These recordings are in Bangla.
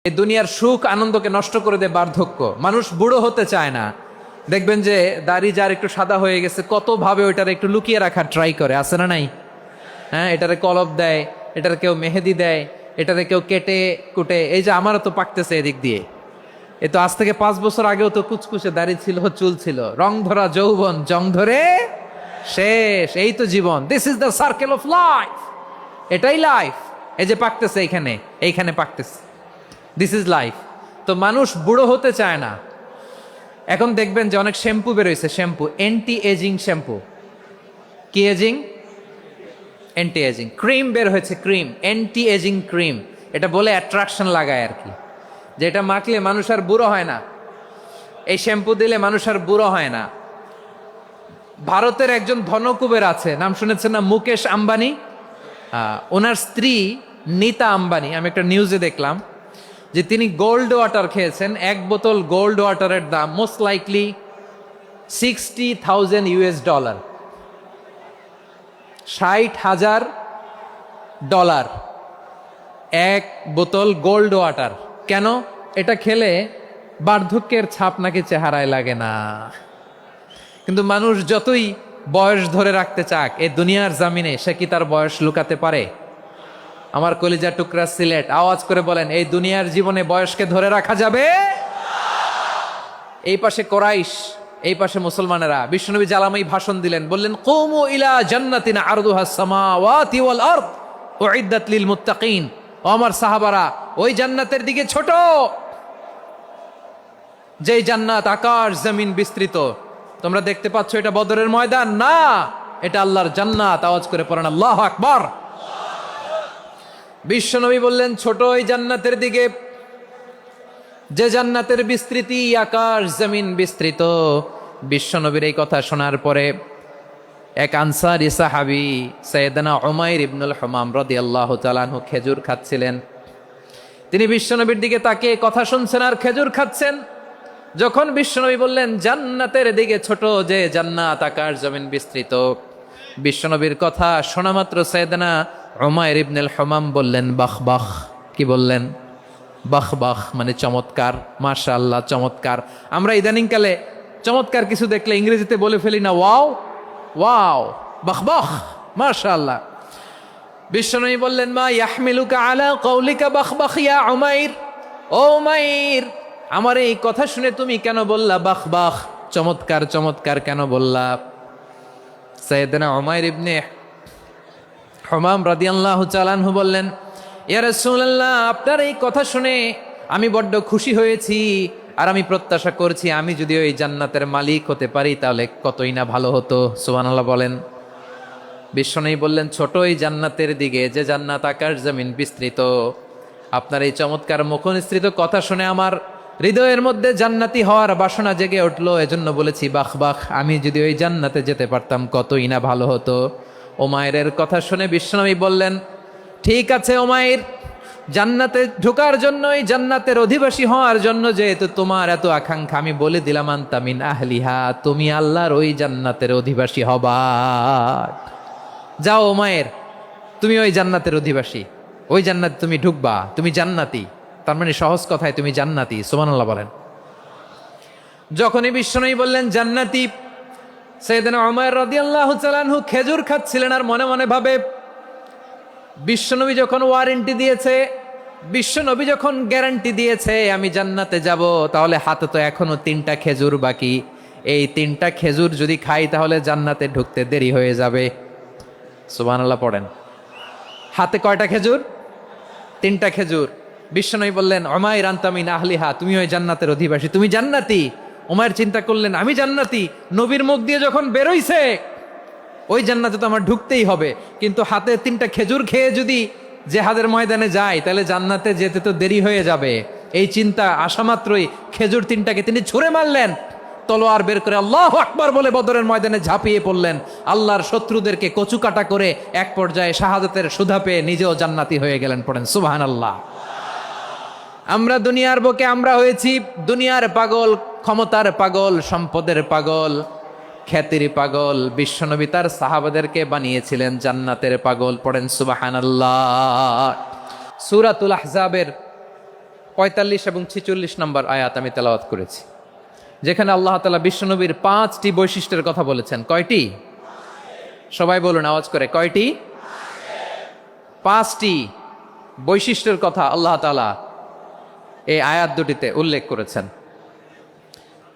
এই দুনিয়ার সুখ আনন্দকে নষ্ট করে দেয় বার্ধক্য। মানুষ বুড়ো হতে চায় না। দেখবেন যে দাড়ি যার একটু সাদা হয়ে গেছে কত ভাবে ওইটার একটু লুকিয়ে রাখার ট্রাই করে, আছে না নাই? হ্যাঁ, এটারে কলপ দেয়, এটার কেউ মেহেদি দেয়, এটারে কেউ কেটে কুটে। এই যে আমারও তো পাকতেছে এদিক দিয়ে, এ তো আজ থেকে 5 বছর আগেও তো কুচকুচে দাড়ি ছিল, চুল ছিল, রং ধরা যৌবন জং ধরে শেষ। এই তো জীবন, this is the circle of life. এটাই লাইফ। এই যে পাকতেছে এইখানে, এইখানে পাকতেছে, দিস ইজ লাইফ। তো মানুষ বুড়ো হতে চায় না। এখন দেখবেন যে অনেক শ্যাম্পু বেরোইছে, শ্যাম্পু অ্যান্টি এজিং শ্যাম্পু। কি এজিং? Anti ageing. ক্রিম বের হয়েছে, ক্রিম, অ্যান্টি এজিং ক্রিম। এটা বলে অ্যাট্রাকশন লাগায় আর কি, যে এটা মাখলে মানুষ আর বুড়ো হয় না, এই শ্যাম্পু দিলে মানুষ আর বুড়ো হয় না। ভারতের একজন ধনকুবের আছে, নাম শুনেছেন না? মুকেশ আম্বানি। ওনার স্ত্রী নীতা আম্বানি, আমি একটা নিউজে দেখলাম যে তিনি গোল্ড ওয়াটার খেয়েছেন। 1 বোতল গোল্ড ওয়াটারের দাম মোস্ট লাইকলি $60,000, $60,000 1 বোতল গোল্ড ওয়াটার। কেন? এটা খেলে বার্ধক্যের ছাপ নাকি চেহারায় লাগে না। কিন্তু মানুষ যতই বয়স ধরে রাখতে চাক এই দুনিয়ার জামিনে, সে কি তার বয়স লুকাতে পারে? আমার কলিজা টুকরা সিলেট, আওয়াজ করে বলেন, এই দুনিয়ার জীবনে বয়সকে ধরে রাখা যাবে? এই পাশে কোরাইশ, এই পাশে মুসলমানেরা। বিশ্বনবী জালামাই ভাষণ দিলেন, বললেন, কুমু ইলা জান্নাতিন আরদুহাস সামাওয়াতি ওয়াল আরদ উইদ্দাত লিল মুত্তাকিন। ও আমার সাহাবারা, ওই জান্নাতের দিকে ছোট, যেই জান্নাত আকাশ জমিন বিস্তৃত। তোমরা দেখতে পাচ্ছ এটা বদরের ময়দান না, এটা আল্লাহর জান্নাত। আওয়াজ করে পড়েন আল্লাহু আকবার। বিশ্বনবী বললেন, ছোট ওই জান্নাতের দিকে, যে জান্নাতের বিস্তৃতি আকাশ জমিন বিস্তৃত। বিশ্বনবীর এই কথা শোনার পরে এক আনসারী সাহাবী সাইয়েদনা উমাইর ইবনুল হুমাম রাদিয়াল্লাহু তাআলা আনহু খেজুর খাচ্ছিলেন। তিনি বিশ্বনবীর দিকে তাকিয়ে কথা শুনছেন আর খেজুর খাচ্ছেন। যখন বিশ্বনবী বললেন জান্নাতের দিকে ছোট, যে জান্নাত আকাশ জমিন বিস্তৃত, বিশ্বনবীর কথা শোনা মাত্র সাইয়েদনা উমাইর ইবনুল হুমাম বললেন বাহ বাহ। কি বললেন? বাহ বাহ, মানে চমৎকার, মাশাআল্লাহ, চমৎকার। আমরা ইদানিংকালে চমৎকার কিছু দেখলে ইংরেজিতে বলে ফেলি না, ওয়াও ওয়াও, বাহ বাহ, মাশাআল্লাহ। বিশ্বনবী বললেন, মা ইয়াহমিলুকা আলা কওলিকা বাহ বাহ ইয়া উমাইর। ও উমাইর, আমার এই কথা শুনে তুমি কেন বললা বাহ বাহ, চমৎকার চমৎকার কেন বললা? সাইয়েদনা উমাইর ইবনে হুমাম রাদিয়াল্লাহু তাআলা আনহু বললেন, ইয়া রাসূলুল্লাহ, আপনার এই কথা শুনে আমি বড্ড খুশি হয়েছি, আর আমি প্রত্যাশা করছি আমি যদি ওই জান্নাতের মালিক হতে পারি তাহলে কতই না ভালো হতো। সুবহানাল্লাহ বলেন। বিশ্বনবী বললেন, ছোট ওই জান্নাতের দিকে, যে জান্নাত আকাশ জমিন বিস্তৃত। আপনার এই চমৎকার মুখনিসৃত কথা শুনে আমার হৃদয়ের মধ্যে জান্নাতি হওয়ার বাসনা জেগে উঠলো, এজন্য বলেছি বাহ বাহ, আমি যদি ওই জান্নাতে যেতে পারতাম কতই না ভালো হতো। উমাইরের কথা শুনে বিশ্বনবী বললেন, ঠিক আছে উমাইর, জান্নাতে ঢোকার জন্য, এই জান্নাতের অধিবাসী হওয়ার জন্য যেহেতু তোমার এত আকাঙ্ক্ষা, আমি বলে দিলাম আনতা মিন আহলিহা, তুমি আল্লাহর ওই জান্নাতের অধিবাসী হবা। যাও উমাইর, তুমি ওই জান্নাতের অধিবাসী, ওই জান্নাতে তুমি ঢুকবা, তুমি জান্নাতি। তার মানে সহজ কথায় তুমি জান্নাতি। সুবহানাল্লাহ বলেন। যখনই বিশ্বনবী বললেন জান্নাতি, সাইয়েদনা উমাইর রাদিয়াল্লাহু তাআলা আনহু খেজুর খাচ্ছিলেন আর মনে মনে ভাবে, বিশ্বনবী যখন ওয়ারেন্টি দিয়েছে, বিশ্বনবী যখন গ্যারান্টি দিয়েছে আমি জান্নাতে যাব, তাহলে হাতে তো এখনো 3টা খেজুর বাকি। এই 3টা খেজুর যদি খাই তাহলে জান্নাতে ঢুকতে দেরি হয়ে যাবে। সুবহানাল্লাহ পড়েন। হাতে কয়টা খেজুর? 3টা খেজুর। বিশ্বনবী বললেন, উমাইর আনতা মিন আহলিহা, তুমি ওই জান্নাতের অধিবাসী, তুমি জান্নাতি। উমাইর চিন্তা করলেন, আমি জান্নাতি, নবীর মুখ দিয়ে যখন বেরোইছে ওই জান্নাতে তো আমার ঢুকতেই হবে, কিন্তু হাতে 3টা খেজুর খেয়ে যদি জেহাদের ময়দানে যায় তাহলে জান্নাতে যেতে তো দেরি হয়ে যাবে। এই চিন্তা আসা মাত্রই খেজুর 3টাকে তিনি ছুঁড়ে মারলেন, তলোয়ার বের করে আল্লাহু আকবার বলে বদরের ময়দানে ঝাঁপিয়ে পড়লেন। আল্লাহর শত্রুদেরকে কচুকাটা করে এক পর্যায়ে শাহাদাতের সুধা পেয়ে নিজেও জান্নাতি হয়ে গেলেন। পড়েন সুবহানাল্লাহ। আমরা দুনিয়ার বুকে আমরা হয়েছি দুনিয়ার পাগল, ক্ষমতার পাগল, সম্পদের পাগল, খ্যাতির পাগল। বিশ্বনবী তার সাহাবাদেরকে বানিয়েছিলেন জান্নাতের পাগল। পড়েন সুবহানাল্লাহ। সূরাতুল আহজাবের 45 এবং 46 নম্বর আয়াত আমি তেলাওয়াত করেছি, যেখানে আল্লাহ তাআলা বিশ্বনবীর 5টি বৈশিষ্ট্যের কথা বলেছেন। কয়টি? সবাই বলুন আওয়াজ করে, কয়টি? 5টি বৈশিষ্ট্যের কথা আল্লাহ তাআলা এই আয়াত দুটিতে উল্লেখ করেছেন।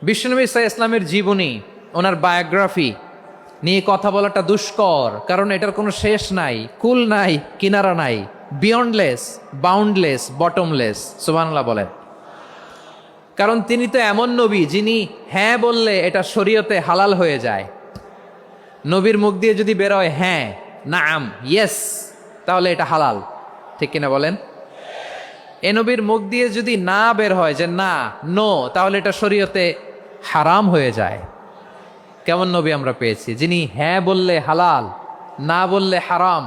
বিশ্বনবী সাল্লাল্লাহু আলাইহি ইসলামের জীবনী, ওনার বায়োগ্রাফি নিয়ে কথা বলাটা দুষ্কর, কারণ এটার কোনো শেষ নাই, কুল নাই, কিনারা নাই, বিয়ন্ডলেস, বাউন্ডলেস, বটমলেস। সুবহানাল্লাহ বলেন। কারণ তিনি তো এমন নবী যিনি হ্যাঁ বললে এটা শরীয়তে হালাল হয়ে যায়। নবীর মুখ দিয়ে যদি বেরোয় হ্যাঁ, নাম, ইয়েস, তাহলে এটা হালাল। ঠিক কিনা বলেন? এ নবীর মুখ দিয়ে যদি না বের হয় যে না, নো, তাহলে এটা শরীয়তে হারাম হয়ে যায়। কেমন নবী আমরা পেয়েছি, যিনি হ্যাঁ বললে হালাল, না বললে হারাম,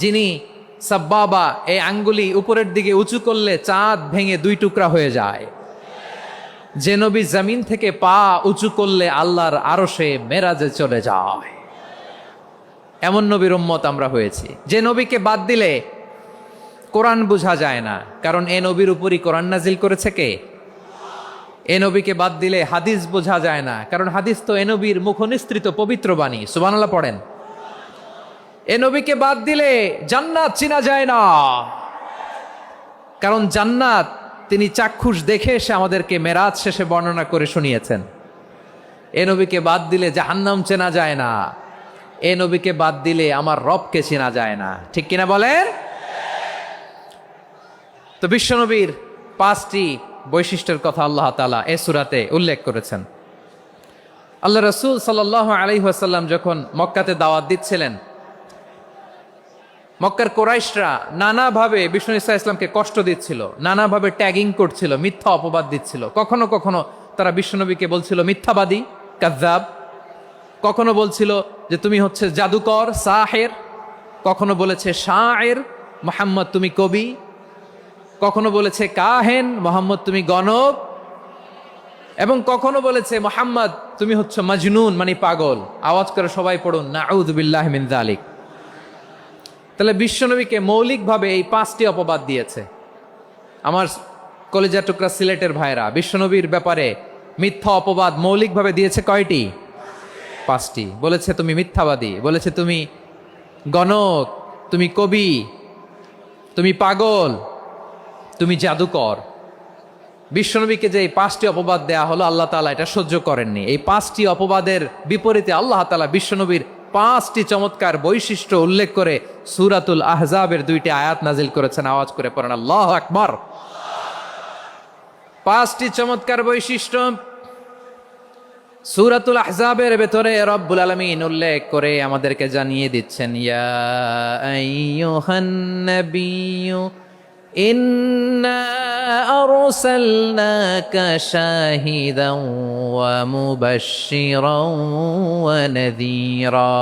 যিনি সাব্বাবা, এই আঙ্গুলি উপরের দিকে উঁচু করলে চাঁদ ভেঙে 2 টুকরা হয়ে যায়, যে নবী জমিন থেকে পা উঁচু করলে আল্লাহর আরশে মেরাজে চলে যায়, এমন নবীর উম্মত আমরা হয়েছি। যে নবীকে বাদ দিলে কোরআন বোঝা যায় না, কারণ এ নবীর উপরই কোরআন নাজিল করেছে কে? এ নবীকে বাদ দিলে হাদিস বোঝা যায় না, কারণ হাদিস তো এ নবীর মুখনিসৃত পবিত্র বাণী। সুবহানাল্লাহ পড়েন। এ নবীকে বাদ দিলে জান্নাত চিনা যায় না, কারণ জান্নাত তিনি চাক্ষুষ দেখে এসে আমাদেরকে মেরাজ শেষে বর্ণনা করে শুনিয়েছেন। এ নবীকে বাদ দিলে জাহান্নাম চেনা যায় না, এ নবীকে বাদ দিলে আমার রবকে চেনা যায় না। ঠিক কিনা বলেন? তো বিশ্বনবীর 5টি বৈশিষ্ট্যের কথা আল্লাহ তাআলা এ সূরাতে উল্লেখ করেছেন। আল্লাহ রাসূল সাল্লাল্লাহু আলাইহি ওয়াসাল্লাম যখন মক্কাতে দাওয়াত দিচ্ছিলেন, মক্কার কুরাইশরা নানাভাবে বিষ্ণু ইসা ইসলামকে কষ্ট দিচ্ছিল, নানাভাবে ট্যাগিং করছিল, মিথ্যা অপবাদ দিচ্ছিল। কখনো কখনো তারা বিশ্বনবীকে বলছিল মিথ্যাবাদী, কাযযাব। কখনো বলছিল যে তুমি হচ্ছে জাদুকর, সাহের। কখনো বলেছে শায়ের, মুহাম্মদ তুমি কবি। কখনো বলেছে কাহেন, মুহাম্মদ তুমি গণক। এবং কখনো বলেছে মুহাম্মদ তুমি হচ্ছে মাজনুন, মানে পাগল। আওয়াজ করে সবাই পড়ুন নাউযু বিল্লাহি মিন যালিক। তাহলে বিশ্বনবীকে মৌলিকভাবে এই 5টি অপবাদ দিয়েছে। আমার কলিজা টুকরা সিলেটের ভাইরা, বিশ্বনবীর ব্যাপারে মিথ্যা অপবাদ মৌলিকভাবে দিয়েছে কয়টি? 5টি। বলেছে তুমি মিথ্যাবাদী, বলেছে তুমি গণক, তুমি কবি, তুমি পাগল, তুমি জাদুকর। বিশ্বনবীকে যে এই 5টি অপবাদ দেয়া হলো, আল্লাহ তাআলা এটা সহ্য করেননি। এই 5টি অপবাদের বিপরীতে আল্লাহ তাআলা বিশ্বনবীর 5টি চমৎকার বৈশিষ্ট্য উল্লেখ করে সূরাতুল আহজাবের 2টি আয়াত নাজিল করেছেন। আওয়াজ করে পড়েন আল্লাহু আকবার। 5টি চমৎকার বৈশিষ্ট্য সূরাতুল আহজাবের ভেতরে রব্বুল আলামিন উল্লেখ করে আমাদেরকে জানিয়ে দিচ্ছেন, ইয়া আইয়ুহান নাবিয়্যু ইন্না আরসালনাকা শাহিদান ওয়া মুবাশশিরান ওয়া নাযীরা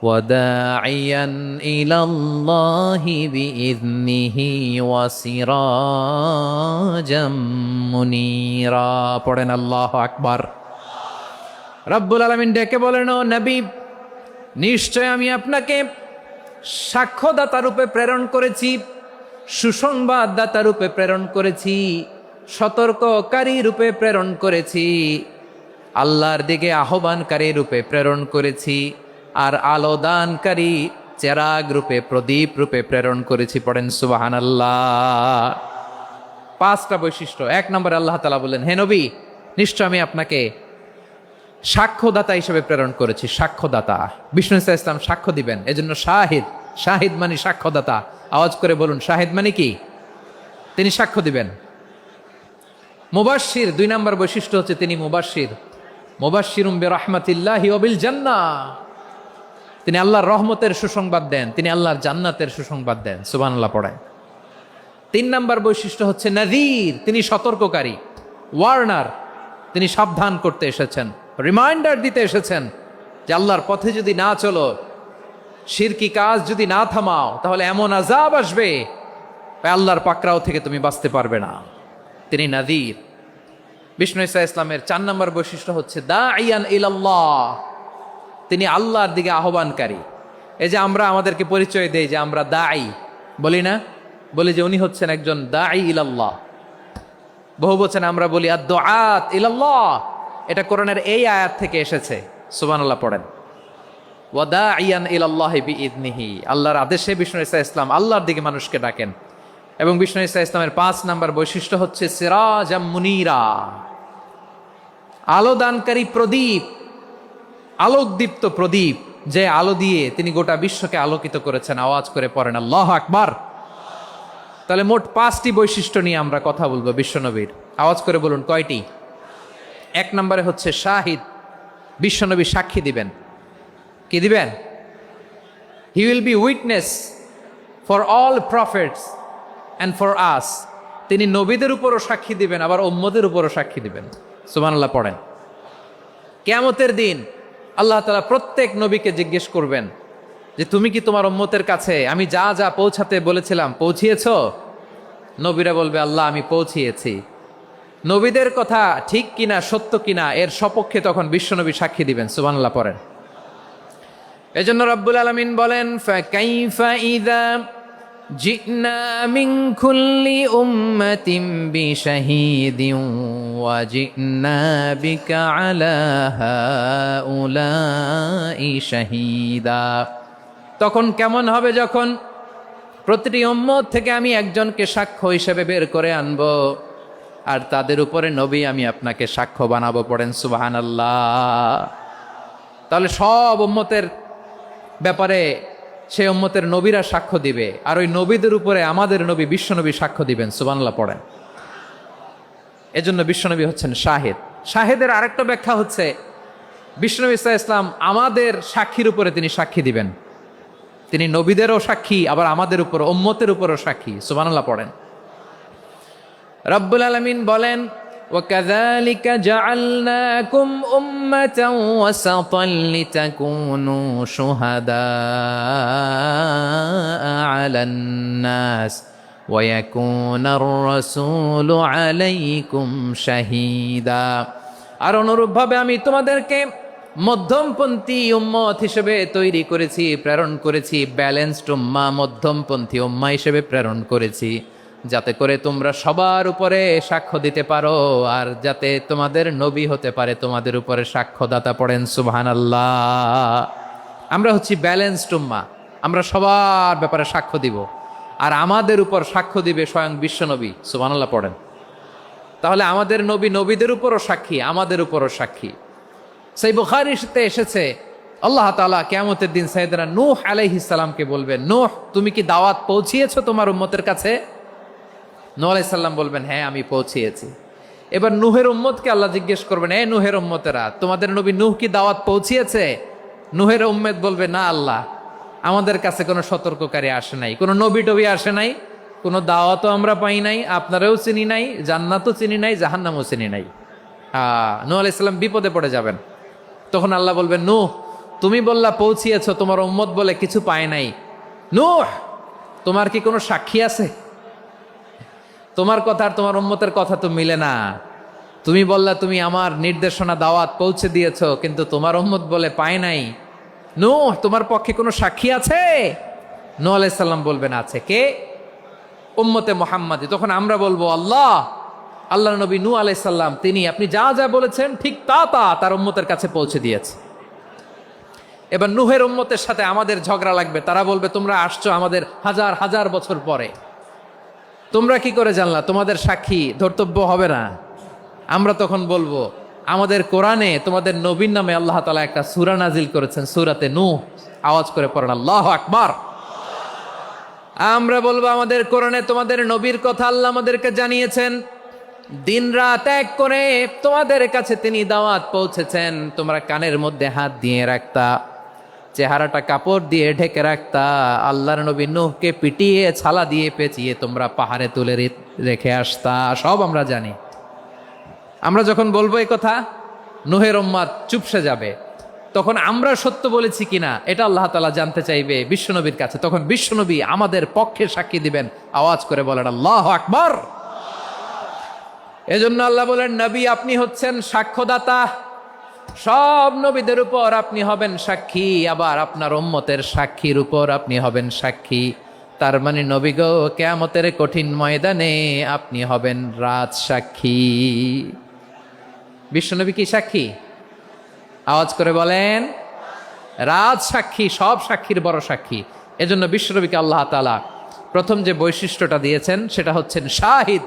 ওয়া দাঈয়ান ইলাল্লাহি বিইذনিহি ওয়া সিরাজাম মুনীরা। পড়েন আল্লাহু আকবার। রব্বুল আলামিন ডেকে বলেন, ও নবী, নিশ্চয় আমি আপনাকে সাক্ষ্যদাতা রূপে প্রেরণ করেছি, সুসংবাদদাতা রূপে প্রেরণ করেছি, সতর্ককারী রূপে প্রেরণ করেছি, আল্লাহর দিকে আহ্বানকারী রূপে প্রেরণ করেছি, আর আলোদানকারী চেরাগ রূপে, প্রদীপ রূপে প্রেরণ করেছি। পড়েন সুবহানাল্লাহ। 5টা বৈশিষ্ট্য। 1 নম্বরে আল্লাহ তাআলা বললেন, হে নবী, নিশ্চয় আমি আপনাকে সাক্ষ্যদাতা হিসেবে প্রেরণ করেছি। সাক্ষ্যদাতা, বিষ্ণু ইসা ইসলাম সাক্ষ্য দিবেন, এজন্য শাহিদ। শাহিদ মানে সাক্ষ্যদাতা। আওয়াজ করে বলুন, শাহিদ মানে কি? তিনি সাক্ষ্য দিবেন। মুবাশশির, 2 নম্বর বৈশিষ্ট্য হচ্ছে তিনি মুবাশশির। মুবাশশিরুম বিরাহমাতিল্লাহি ওয়া বিল জান্নাহ। তিনি আল্লাহর রহমতের সুসংবাদ দেন, তিনি আল্লাহর জান্নাতের সুসংবাদ দেন। সুবহানাল্লাহ পড়ায়। 3 নম্বর বৈশিষ্ট্য হচ্ছে নাযীর, তিনি সতর্ককারী, ওয়ার্নার। তিনি সাবধান করতে এসেছেন, রিমাইন্ডার দিতে এসেছেন যে আল্লাহর পথে যদি না চলো, শিরকি কাজ যদি না থামাও, তাহলে এমন আযাব আসবে আল্লাহর পাকড়াও থেকে তুমি বাঁচতে পারবে না। তিনি নাযীর। বিষ্ণু ইসা ইসলামের 4 নম্বর বৈশিষ্ট্য হচ্ছে দাঈয়ান ইলাল্লাহ, তিনি আল্লাহর দিকে আহ্বানকারী। এই যে আমরা আমাদেরকে পরিচয় দেই যে আমরা দাঈ, বলি না? বলি যে উনি হচ্ছেন একজন দাঈ ইলাল্লাহ। বহু বচন আমরা বলি আদ-দুআত ইলাল্লাহ, এটা কোরআনের এই আয়াত থেকে এসেছে। সুবহানাল্লাহ পড়েন। ওয়া দাঈয়ান ইলাল্লাহি বিইذনিহি, আল্লাহর আদেশে বিষ্ণু ঈসা ইসলাম আল্লাহর দিকে মানুষকে ডাকেন। এবং বিষ্ণু ঈসা ইসলামের ৫ নাম্বার বৈশিষ্ট্য হচ্ছে সিরাজাম মুনীরা, আলো দানকারী প্রদীপ, আলোকদীপ্ত প্রদীপ, যে আলো দিয়ে তিনি গোটা বিশ্বকে আলোকিত করেছেন। আওয়াজ করে পড়েন আল্লাহু আকবার। তাহলে মোট ৫টি বৈশিষ্ট্য নিয়ে আমরা কথা বলবো বিশ্বনবীর। আওয়াজ করে বলুন কয়টি? ১ নম্বরে হচ্ছে শাহিদ, বিশ্বনবী সাক্ষী দিবেন। কি দিবেন? He will be witness for all prophets and for us. তিনি নবীদের উপরও সাক্ষী দিবেন, আবার উম্মতের উপরও সাক্ষী দিবেন। সুবহানাল্লাহ পড়েন। কিয়ামতের দিন আল্লাহ তাআলা প্রত্যেক নবীকে জিজ্ঞেস করবেন যে তুমি কি তোমার উম্মতের কাছে আমি যা যা পৌঁছাতে বলেছিলাম পৌঁছিয়েছো? নবীরা বলবে আল্লাহ আমি পৌঁছিয়েছি। নবীদের কথা ঠিক কিনা, সত্য কিনা, এর সপক্ষে তখন বিশ্বনবী সাক্ষী দিবেন। সুবহানাল্লাহ পড়েন। এজন্য রব্বুল আলামিন বলেন ফাকাইফা ইযা জিনা মিন কুল্লি উম্মাতিন বিশাহীদিন ওয়া জিনা বিকা আলা হাউলাই শাহীদা। তখন কেমন হবে যখন প্রতিটি উম্মত থেকে আমি একজনকে সাক্ষ্য হিসেবে বের করে আনব, আর তাদের উপরে নবী আমি আপনাকে সাক্ষ্য বানাবো। পড়েন সুবহানাল্লাহ। তাহলে সব উম্মতের ব্যাপারে সেই উম্মতের নবীরা সাক্ষ্য দিবে, আর ওই নবীদের উপরে আমাদের নবী বিশ্বনবী সাক্ষ্য দিবেন। সুবহানাল্লাহ পড়েন। এজন্য বিশ্বনবী হচ্ছেন শাহেদ। শাহেদের আরেকটা ব্যাখ্যা হচ্ছে বিশ্বনবী সাল্লাল্লাহু আলাইহি ওয়াসাল্লাম আমাদের সাক্ষীর উপরে তিনি সাক্ষী দিবেন। তিনি নবীদেরও সাক্ষী, আবার আমাদের উপর উম্মতের উপরও সাক্ষী। সুবহানাল্লাহ পড়েন। রব্বুল আলামিন বলেন وَكَذَلِكَ جَعَلْنَاكُمْ أُمَّةً وَسَطًا لِتَكُونُوا شُهَدَاءَ عَلَى النَّاسِ وَيَكُونَ الرَّسُولُ عَلَيْكُمْ شَهِيدًا। আর অনুরূপভাবে আমি তোমাদেরকে মধ্যমপন্থী উম্মত হিসেবে তৈরি করেছি, প্রেরণ করেছি। ব্যালেন্সড উম্মাহ, মধ্যমপন্থী উম্মাহ হিসেবে প্রেরণ করেছি, যাতে করে তোমরা সবার উপরে সাক্ষ্য দিতে পারো, আর যাতে তোমাদের নবী হতে পারে তোমাদের উপরে সাক্ষ্যদাতা। পড়েন সুবহানাল্লাহ। আমরা হচ্ছি ব্যালেন্সড উম্মাহ, আমরা সবার ব্যাপারে সাক্ষ্য দিব, আর আমাদের উপর সাক্ষ্য দিবে স্বয়ং বিশ্বনবী। সুবহানাল্লাহ পড়েন। তাহলে আমাদের নবী নবীদের উপরও সাক্ষী, আমাদের উপরও সাক্ষী। সেই বুখারীতে এসেছে আল্লাহ তাআলা কিয়ামতের দিন সাইয়েদনা নূহ আলাইহিস সালামকে বলবেন, নূহ তুমি কি দাওয়াত পৌঁছিয়েছো তোমার উম্মতের কাছে? নূহ আলাইহিস সালাম বলবেন হ্যাঁ আমি পৌঁছিয়েছি। এবার নূহের উম্মতকে আল্লাহ জিজ্ঞেস করবেন, এ নূহের উম্মতেরা তোমাদের নবী নূহ কি দাওয়াত পৌঁছিয়েছে? নূহের উম্মত বলবে না আল্লাহ, আমাদের কাছে কোনো সতর্ককারী আসে নাই, কোনো নবী টবি আসে নাই, কোনো দাওয়াতও আমরা পাই নাই, আপনারাও চিনি নাই, জান্নাতও চিনি নাই, জাহান্নামও চিনি নাই। নূহ আলাইহিস সালাম বিপদে পড়ে যাবেন। তখন আল্লাহ বলবেন নূহ তুমি বললা পৌঁছিয়েছো, তোমার উম্মত বলে কিছু পায় নাই। নূহ তোমার কি কোনো সাক্ষী আছে? তোমার কথা আর তোমার উম্মতের কথা তো মিলে না। তুমি বললা তুমি আমার নির্দেশনা দাওয়াত পৌঁছে দিয়েছো, কিন্তু তোমার উম্মত বলে পায় নাই। নূহ তোমার পক্ষে কোনো সাক্ষী আছে? নূহ আলাইহিস সালাম বলবেন আছে। কে? উম্মতে মুহাম্মাদী। তখন আমরা বলবো আল্লাহ নবী নূহ আলাইহিস সালাম তিনি আপনি যা যা বলেছেন ঠিক তা তার উম্মতের কাছে পৌঁছে দিয়েছে। এবার নূহের উম্মতের সাথে আমাদের ঝগড়া লাগবে। তারা বলবে তোমরা আসছো আমাদের হাজার হাজার বছর পরে, তোমরা কি করে জানলা? তোমাদের সাক্ষী ধর্তব্য হবে না। আমরা তখন বলবো আমাদের কোরআনে তোমাদের নবীর নামে আল্লাহ তাআলা একটা সূরা নাজিল করেছেন, সূরাতে নূহ। আওয়াজ করে পড়েন আল্লাহু আকবার। আমরা বলবো আমাদের কোরআনে তোমাদের নবীর কথা আল্লাহ আমাদেরকে জানিয়েছেন, দিন রাত এক করে তোমাদের কাছে তিনি দাওয়াত পৌঁছেছেন। তোমরা কানের মধ্যে হাত দিয়ে রাখতা, চেহারাটা কাপড় দিয়ে ঢেকে রাখতা, আল্লাহর নবী নূহকে পিটিয়ে ছালা দিয়ে পেঁচিয়ে তোমরা পাহাড়ে তুলে রেখে আসতা। সব আমরা জানি। আমরা যখন বলবো এই কথা নূহের উম্মত চুপসে যাবে। তখন আমরা সত্য বলেছি কিনা এটা আল্লাহ তাআলা জানতে চাইবে বিশ্বনবীর কাছে। তখন বিশ্বনবী আমাদের পক্ষে সাক্ষী দিবেন। আওয়াজ করে বলেন আল্লাহু আকবার। এজন্য আল্লাহ বলেন নবী আপনি হচ্ছেন সাক্ষ্যদাতা, সব নবীদের উপর আপনি হবেন সাক্ষী, আবার আপনার উম্মতের সাক্ষীর উপর আপনি হবেন সাক্ষী। তার মানে নবী গো, কিয়ামতের কঠিন ময়দানে আপনি হবেন রাজ সাক্ষী। বিশ্বনবী কি সাক্ষী? আওয়াজ করে বলেন, রাজ সাক্ষী, সব সাক্ষীর বড় সাক্ষী। এজন্য বিশ্বনবীকে আল্লাহ তাআলা প্রথম যে বৈশিষ্ট্যটা দিয়েছেন সেটা হচ্ছেন শাহিদ।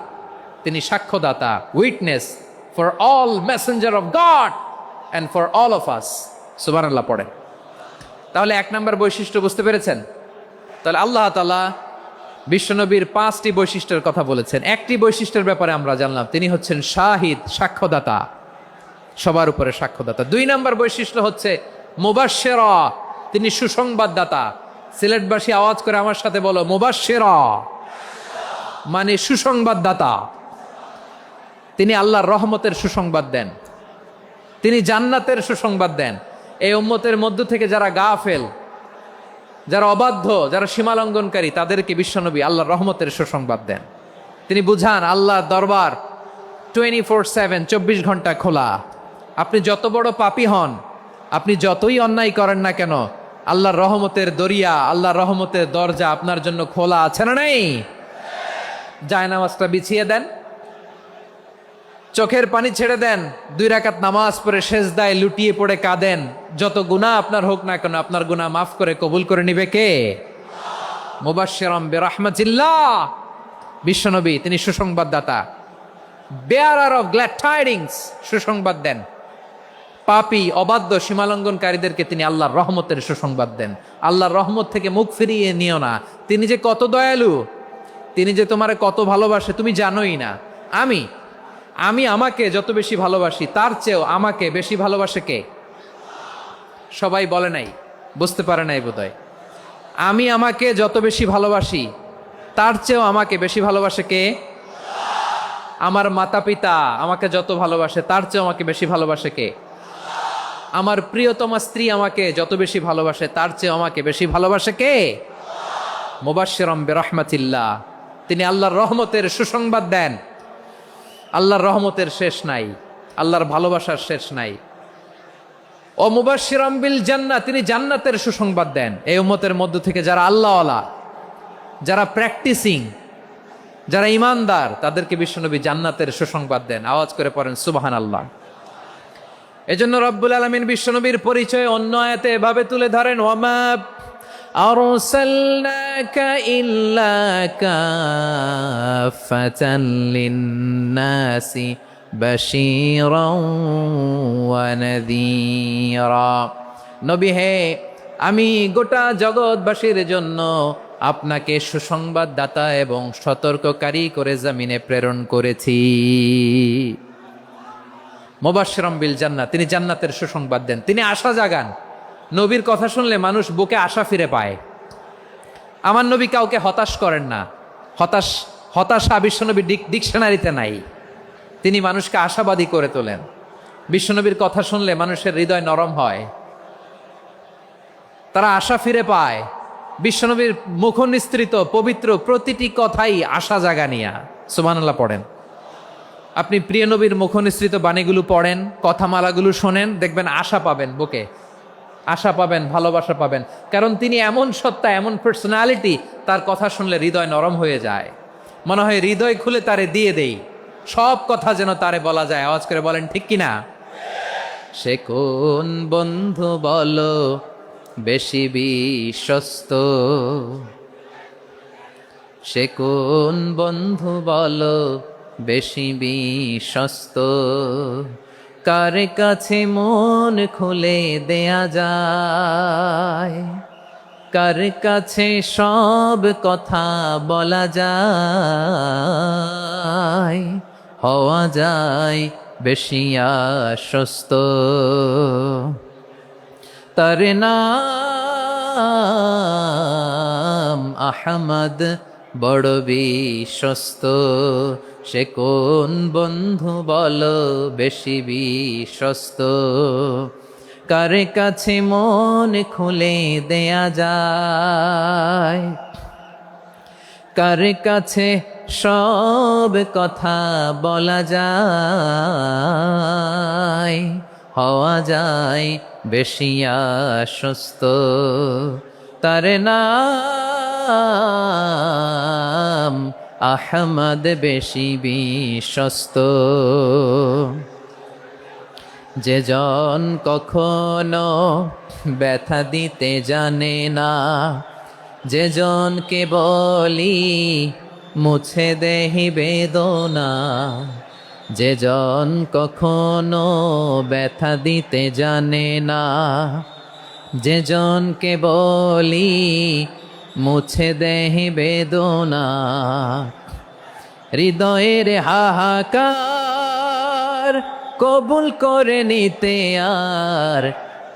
তিনি সাক্ষ্যদাতা, witness for all messenger of God and for all of us. সুবহানাল্লাহ পড়ে। তাহলে এক নম্বর বৈশিষ্ট্য বুঝতে পেরেছেন? তাহলে আল্লাহ তাআলা বিশ্বনবীর 5টি বৈশিষ্ট্যের কথা বলেছেন। একটি বৈশিষ্ট্যের ব্যাপারে আমরা জানলাম, তিনি হচ্ছেন শাহিদ, সাক্ষ্যদাতা, সবার উপরে সাক্ষ্যদাতা। 2 নম্বর বৈশিষ্ট্য হচ্ছে মুবাশশিরা, তিনি সুসংবাদদাতা। সিলেটবাসী আওয়াজ করে আমার সাথে বলো, মুবাশশিরা মানে সুসংবাদদাতা। তিনি আল্লাহর রহমতের সুসংবাদ দেন, তিনি জান্নাতের সুসংবাদ দেন। এই উম্মতের মধ্য থেকে যারা গাফেল, যারা অবাধ্য, যারা সীমালঙ্ঘনকারী, তাদেরকে বিশ্বনবী আল্লাহর রহমতের সুসংবাদ দেন। তিনি বুঝান আল্লাহর দরবার 24/7, 24 ঘন্টা খোলা। আপনি যত বড় পাপী হন, আপনি যতই অন্যায় করেন না কেন, আল্লাহর রহমতের দরিয়া, আল্লাহর রহমতের দরজা আপনার জন্য খোলা আছে না নেই? জায়নামাজটা বিছিয়ে দেন, চোখের পানি ছেড়ে দেন, 2 রাকাত নামাজ পড়ে সেজদায় লুটিয়ে পড়ে কাঁদেন। যত গুনাহ আপনার হোক না কেন, আপনার গুনাহ মাফ করে কবুল করে নিবে কে? মুবাশশিরাম বিরাহমাতিল্লাহ। বিশ্বনবী তিনি সুসংবাদদাতা, বেয়ারার অফ গ্ল্যাড টাইডিংস, সুসংবাদ দেন। পাপী, অবাধ্য, সীমালঙ্ঘনকারীদেরকে তিনি আল্লাহর রহমতের সুসংবাদ দেন। আল্লাহর রহমত থেকে মুখ ফিরিয়ে নিও না। তিনি যে কত দয়ালু, তিনি যে তোমারে কত ভালোবাসে তুমি জানোই না। আমি আমাকে যত বেশি ভালোবাসি, তার চেয়েও আমাকে বেশি ভালোবাসে কে? সবাই বলে নাই, বুঝতে পারে নাই বোধহয়। আমি আমাকে যত বেশি ভালোবাসি, তার চেয়েও আমাকে বেশি ভালোবাসে কে? আমার মাতা পিতা আমাকে যত ভালোবাসে, তার চেয়েও আমাকে বেশি ভালোবাসে কে? আমার প্রিয়তমা স্ত্রী আমাকে যত বেশি ভালোবাসে, তার চেয়েও আমাকে বেশি ভালোবাসে কে? মুবাশশিরাম বিরাহমাতিল্লাহ, তিনি আল্লাহর রহমতের সুসংবাদ দেন। আল্লাহর রহমতের শেষ নাই, আল্লাহর ভালোবাসার শেষ নাই। ও মুবাশশিরাম বিল জান্নাহ, তিনি জান্নাতের সুসংবাদ দেন। এই উম্মতের মধ্য থেকে যারা আল্লাহওয়ালা, যারা প্র্যাকটিসিং, যারা ইমানদার, তাদেরকে বিশ্বনবী জান্নাতের সুসংবাদ দেন। আওয়াজ করে পড়েন সুবহানাল্লাহ। এজন্য রব্বুল আলামিন বিশ্বনবীর পরিচয় অন্য আয়াতে এভাবে তুলে ধরেন, ওয়ামা আরসালনাকা ইল্লা কাফাতান লিন্নাসি বাশীরাও ওয়া নাযীরা। নবী হে, আমি গোটা জগৎবাসীর জন্য আপনাকে সুসংবাদদাতা এবং সতর্ককারী করে জমিনে প্রেরণ করেছি। মুবাশশিরাম বিল জান্নাহ, তিনি জান্নাতের সুসংবাদ দেন, তিনি আশা জাগান। নবীর কথা শুনলে মানুষ বুকে আশা ফিরে পায়। আমার নবী কাউকে হতাশ করেন না। হতাশা বিশ্বনবী ডিকশনারিতে নাই। তিনি মানুষকে আশাবাদী করে তোলেন। বিশ্বনবীর কথা শুনলে মানুষের হৃদয় নরম হয়, তারা আশা ফিরে পায়। বিশ্বনবীর মুখ নিঃসৃত পবিত্র প্রতিটি কথাই আশা জাগানিয়া। সুবহানাল্লাহ পড়েন। আপনি প্রিয় নবীর মুখ নিঃসৃত বাণীগুলো পড়েন, কথামালাগুলো শোনেন, দেখবেন আশা পাবেন, বুকে আশা পাবেন, ভালোবাসা পাবেন। কারণ তিনি এমন সত্তা, এমন পার্সোনালিটি, তার কথা শুনলে হৃদয় নরম হয়ে যায়। মনে হয় হৃদয় খুলে তারে দিয়ে দেই, সব কথা যেন তারে বলা যায়। আওয়াজ করে বলেন ঠিক কিনা? সে কোন বন্ধু বলো বেশি বিশ্বস্ত, সে কোন বন্ধু বলো বেশি বিশ্বস্ত, কার কাছে মন খুলে দেয়া যায়, কার কাছে সব কথা বলা যায়, হওয়া যায় বেশি আশ্বস্ত। তার নাম আহমদ, বড় বিশ্বস্ত। সে কোন বন্ধু বলো বেশি বিশ্বস্ত, কার কাছে মন খুলে দেয়া যায়, কার কাছে সব কথা বলা যায়, হওয়া যায় বেশি আশ্বস্ত। তার নাম নাম আহমদ বেশি বিশ্বস্ত। যে জন কখনো ব্যথা দিতে জানে না, যে জনকে বলি মুছে দেহি বেদনা, যে জন কখনো ব্যথা দিতে জানে না, যে জনকে বলি মুছে দেহি বেদনা, হৃদয়ের হাহাকার কবুল করে নিতে আর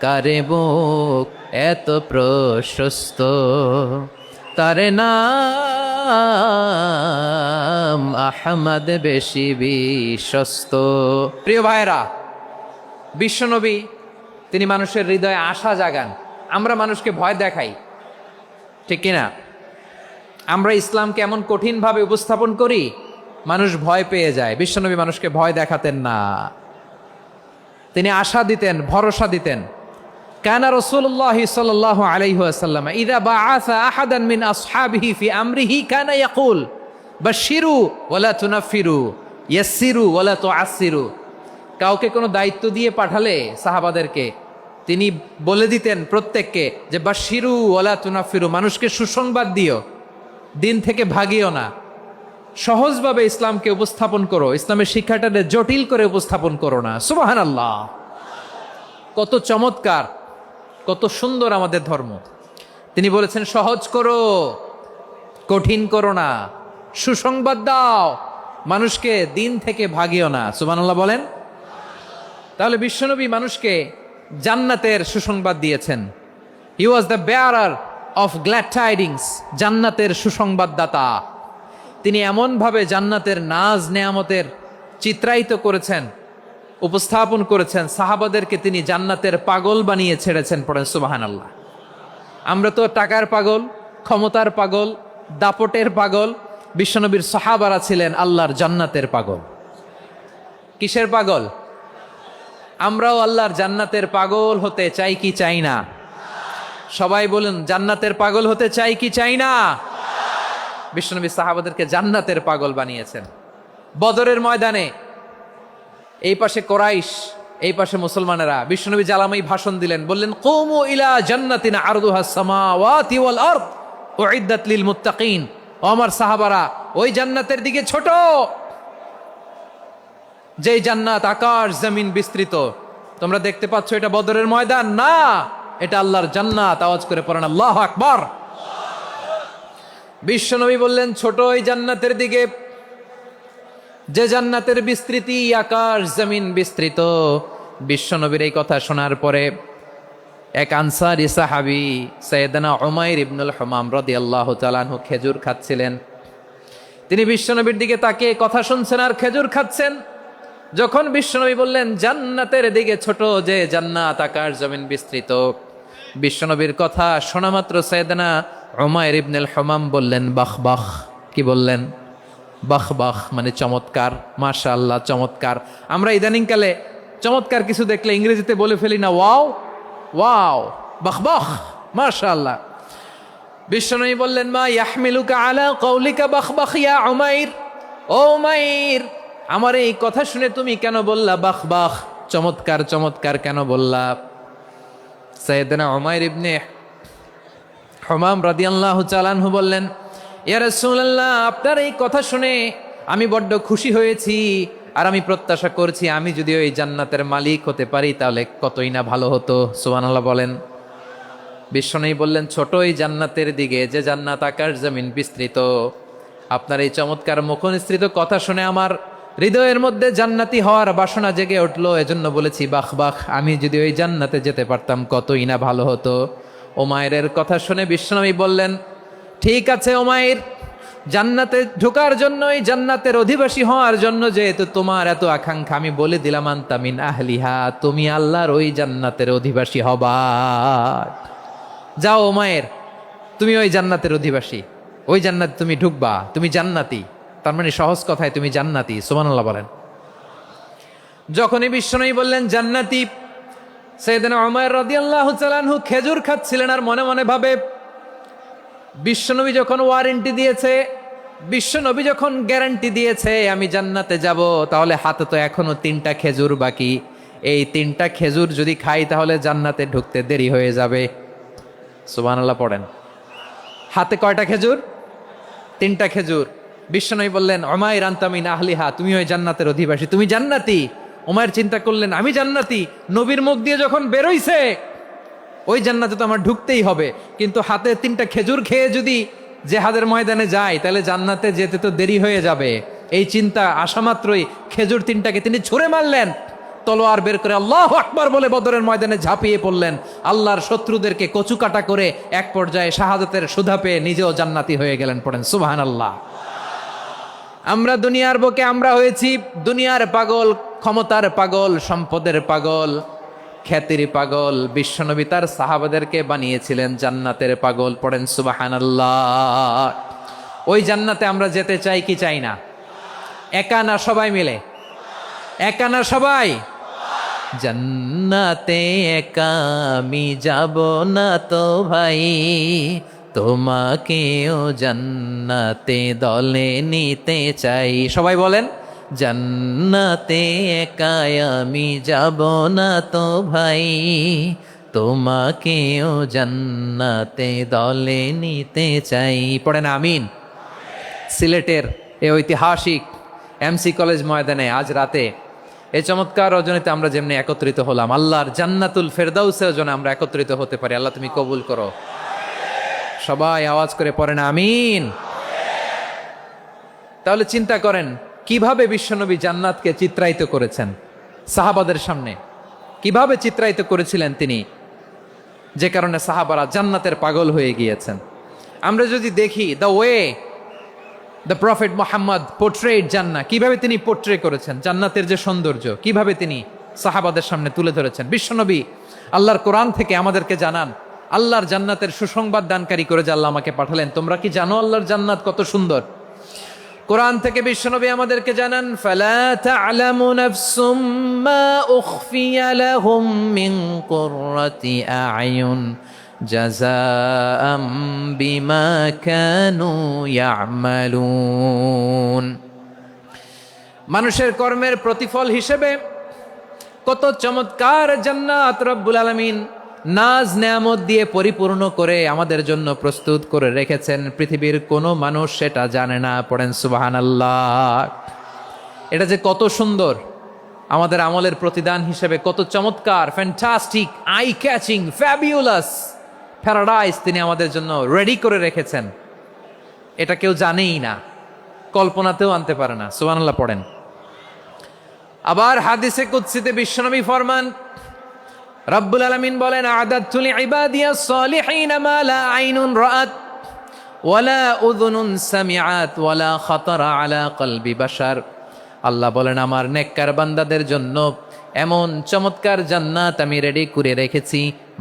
কারে বুক এত প্রশস্ত। তার নাম আহমদ বেশি বিশ্বস্ত। প্রিয় ভাইরা, বিশ্বনবী তিনি মানুষের হৃদয়ে আশা জাগান। আমরা মানুষকে ভয় দেখাই, ঠিক কিনা? আমরা ইসলামকে এমন কঠিনভাবে উপস্থাপন করি, মানুষ ভয় পেয়ে যায়। বিশ্বনবী মানুষকে ভয় দেখাতেন না, তিনি আশা দিতেন, ভরসা দিতেন। কানা রাসূলুল্লাহ সাল্লাল্লাহু আলাইহি ওয়াসাল্লাম ইযা বাআসা আহাদান মিন আসহাবিহি ফি আমরিহি কানা ইয়াকুল বাশশিরু ওয়ালা তুনাফিরু ইয়াসসিরু ওয়ালা তুআসসিরু। কাউকে কোনো দায়িত্ব দিয়ে পাঠালে সাহাবাদেরকে তিনি বলে দিতেন প্রত্যেককে যে বাশশিরু ওয়ালা তুনাফিরু, মানুষকে সুসংবাদ দিও, দিন থেকে ভাগিও না। সহজভাবে ইসলামকে উপস্থাপন করো, ইসলামের শিক্ষাটাকে জটিল করে উপস্থাপন করো না। সুবহানাল্লাহ, কত চমৎকার, কত সুন্দর আমাদের ধর্ম। তিনি বলেছেন সহজ করো, কঠিন করো না, সুসংবাদ দাও, মানুষকে দিন থেকে ভাগিও না। সুবহানাল্লাহ বলেন। তাহলে বিশ্বনবী মানুষকে জান্নাতের সুসংবাদ দিয়েছেন। He was the bearer of glad tidings, জান্নাতের সুসংবাদদাতা। তিনি এমনভাবে জান্নাতের নাজ নেয়ামতের চিত্রায়িত করেছেন, উপস্থাপন করেছেন, সাহাবাদেরকে তিনি জান্নাতের পাগল বানিয়ে ছেড়েছেন। পড়েন সুবহানাল্লাহ। আমরা তো টাকার পাগল, ক্ষমতার পাগল, দাপটের পাগল। বিশ্বনবীর সাহাবারা ছিলেন আল্লাহর জান্নাতের পাগল। কিসের পাগল? আমরাও আল্লাহর জান্নাতের পাগল হতে চাই কি চাই না? সবাই বলেন, জান্নাতের পাগল হতে চাই কি চাই না? বিশ্বনবী সাহাবাদেরকে জান্নাতের পাগল বানিয়েছেন। বদরের ময়দানে এই পাশে কোরাইশ, এই পাশে মুসলমানেরা। বিশ্বনবী জ্বালাময়ী ভাষণ দিলেন, বললেন কুমু ইলা জান্নাতিন আরদুহাস সামাওয়াতি ওয়াল আরদ উইদ্দাত লিল মুত্তাকিন। ও আমার সাহাবারা, ওই জান্নাতের দিকে ছোট, যেই জান্নাত আকাশ জমিন বিস্তৃত। তোমরা দেখতে পাচ্ছ এটা বদরের ময়দান না, এটা আল্লাহর জান্নাত। আওয়াজ করে পড়েন আল্লাহু আকবার। বিশ্বনবী বললেন ছোট ওই জান্নাতের দিকে, যে জান্নাতের বিস্তৃতি আকাশ জমিন বিস্তৃত। বিশ্বনবীর এই কথা শোনার পরে এক আনসারী সাহাবী সাইয়েদনা উমাইর ইবনুল হুমাম রাদিয়াল্লাহু তাআলা আনহু খেজুর খাচ্ছিলেন। তিনি বিশ্বনবীর দিকে তাকিয়ে কথা শুনছেন আর খেজুর খাচ্ছেন। যখন বিশ্বনবী বললেন জান্নাতের দিকে ছোট, যে জান্নাত আকাশ জমিন বিস্তৃত, বিশ্বনবীর কথা শোনা মাত্র সাইয়েদনা উমাইর ইবনুল হুমাম বললেন বাহ বাহ। কি বললেন? বাহ বাহ, মানে চমৎকার, মাশাআল্লাহ, চমৎকার। আমরা ইদানিংকালে চমৎকার কিছু দেখলে ইংরেজিতে বলে ফেলি না, ওয়াও ওয়াও, বাহ বাহ, মাশাআল্লাহ। বিশ্বনবী বললেন মা ইয়াহমিলুকা আলা কওলিকা বাহ বাহ ইয়া উমাইর। ও উমাইর, আমার এই কথা শুনে তুমি কেন বললা বাহ বাহ, চমৎকার চমৎকার কেন বললা? সাইয়েদনা উমাইর ইবনে হুমাম রাদিয়াল্লাহু তাআলা আনহু বললেন, ইয়া রাসূলুল্লাহ, আপনার এই কথা শুনে আমি বড্ড খুশি হয়েছি, আর আমি প্রত্যাশা করছি আমি যদি ওই জান্নাতের মালিক হতে পারি তাহলে কতই না ভালো হতো। সুবহানাল্লাহ বলেন। বিশ্বনবী বললেন ছোট এই জান্নাতের দিকে, যে জান্নাত আকাশ জমিন বিস্তৃত। আপনার এই চমৎকার মুখনিসৃত কথা শুনে আমার হৃদয়ের মধ্যে জান্নাতি হওয়ার বাসনা জেগে উঠলো, এজন্য বলেছি বাহ বাহ, আমি যদি ওই জান্নাতে যেতে পারতাম কতই না ভালো হতো। উমাইরের কথা শুনে বিশ্বনবী বললেন ঠিক আছে উমাইর, জান্নাতে ঢোকার জন্য, এই জান্নাতের অধিবাসী হওয়ার জন্য যেহেতু তোমার এত আকাঙ্ক্ষা, আমি বলে দিলাম আনতা মিন আহলিহা, তুমি আল্লাহর ওই জান্নাতের অধিবাসী হবা। যাও উমাইর, তুমি ওই জান্নাতের অধিবাসী, ওই জান্নাতে তুমি ঢুকবা, তুমি জান্নাতি। তার মানে সহজ কথায় তুমি জান্নাতি। সুবহানাল্লাহ বলেন। যখনই বিশ্বনবী বললেন জান্নাতি, সাইয়েদনা উমাইর রাদিয়াল্লাহু তাআলা আনহু খেজুর খাচ্ছিলেন আর মনে মনে ভাবে বিশ্বনবী যখন ওয়ারেন্টি দিয়েছে, বিশ্বনবী যখন গ্যারান্টি দিয়েছে আমি জান্নাতে যাব, তাহলে হাতে তো এখনো 3টা খেজুর বাকি। এই 3টা খেজুর যদি খাই তাহলে জান্নাতে ঢুকতে দেরি হয়ে যাবে। সুবহানাল্লাহ পড়েন। হাতে কয়টা খেজুর? 3টা খেজুর। বিশ্বনবী বললেন উমাইর আনতা মিন আহলিহা, তুমি ওই জান্নাতের অধিবাসী, তুমি জান্নাতি। উমাইর চিন্তা করলেন আমি জান্নাতি, নবীর মুখ দিয়ে যখন বেরোইছে ওই জান্নাতে তো আমার ঢুকতেই হবে, কিন্তু হাতে 3টা খেজুর খেয়ে যদি জেহাদের ময়দানে যায় তাহলে জান্নাতে যেতে তো দেরি হয়ে যাবে। এই চিন্তা আসা মাত্রই খেজুর 3টাকে তিনি ছুঁড়ে মারলেন, তলোয়ার বের করে আল্লাহু আকবার বলে বদরের ময়দানে ঝাঁপিয়ে পড়লেন। আল্লাহর শত্রুদেরকে কচুকাটা করে এক পর্যায়ে শাহাদাতের সুধা পেয়ে নিজেও জান্নাতি হয়ে গেলেন। পড়েন সুবহানাল্লাহ। আমরা দুনিয়ার বুকে আমরা হয়েছি দুনিয়ার পাগল, ক্ষমতার পাগল, সম্পদের পাগল, খ্যাতির পাগল। বিশ্বনবী তার সাহাবাদেরকে বানিয়েছিলেন জান্নাতের পাগল। পড়েন সুবহানাল্লাহ। ওই জান্নাতে আমরা যেতে চাই কি চাই না? একা না সবাই মিলে? একা না সবাই? জান্নাতে একা আমি যাব না তো ভাই, তোমাকেও জান্নাতে দলে নিতে চাই। সবাই বলেন জান্নাতে একা আমি যাব না তো ভাই, তোমাকেও জান্নাতে দলে নিতে চাই। পড়েন আমিন। সিলেটের এই ঐতিহাসিক এমসি কলেজ ময়দানে আজ রাতে এই চমৎকার রজনীতে আমরা যেমনি একত্রিত হলাম, আল্লাহর জান্নাতুল ফেরদাউসের জন্য আমরা একত্রিত হতে পারি। আল্লাহ তুমি কবুল করো। সবাই আওয়াজ করে পড়েন আমিন। তাহলে চিন্তা করেন কিভাবে বিশ্বনবী জান্নাতকে চিত্রায়িত করেছেন সাহাবাদের সামনে, কিভাবে চিত্রায়িত করেছিলেন তিনি, যে কারণে সাহাবারা জান্নাতের পাগল হয়ে গিয়েছেন। আমরা যদি দেখি the way the prophet Muhammad portrait জান্নাত, কিভাবে তিনি পোর্ট্রে করেছেন জান্নাতের যে সৌন্দর্য, কিভাবে তিনি সাহাবাদের সামনে তুলে ধরেছেন। বিশ্বনবী আল্লাহর কোরআন থেকে আমাদেরকে জানান আল্লাহর জান্নাতের সুসংবাদ দানকারী করে যে আল্লাহ আমাকে পাঠালেন। তোমরা কি জানো আল্লাহর জান্নাত কত সুন্দর? কোরআন থেকে বিশ্বনবী আমাদেরকে জানান ফালা তা'লামু নাফসুম মা উখফিয়া লাহুম মিন কুররাতি আ'য়ুন জাযাআম বিমা কানু ইয়া'মালুন। মানুষের কর্মের প্রতিফল হিসেবে কত চমৎকার জান্নাত রব্বুল আলামিন নাজ নেয়ামত দিয়ে পরিপূর্ণ করে আমাদের জন্য প্রস্তুত করে রেখেছেন। পৃথিবীর কোনো মানুষ সেটা জানে না। পড়েন সুবহানাল্লাহ। এটা যে কত সুন্দর, আমাদের আমলের প্রতিদান হিসেবে কত চমৎকার, fantastic, eye catching, fabulous paradise তিনি আমাদের জন্য রেডি করে রেখেছেন। এটা কেউ জানেই না, কল্পনাতেও আনতে পারে না। সুবহানাল্লাহ পড়েন। আবার হাদিসে কুদসিতে বিশ্বনবী ফরমান, রব্বুল আলামিন বলেন আ'দাতু লিইবাদিয়াস সালিহিনা মা লা আইনুন রাআত ওয়ালা উযুনুন সামিআত ওয়ালা খাতারা আলা কলবি বাশার। আল্লাহ বলেন আমার নেককার বান্দাদের জন্য এমন চমৎকার জান্নাত আমি রেডি করে রেখেছি,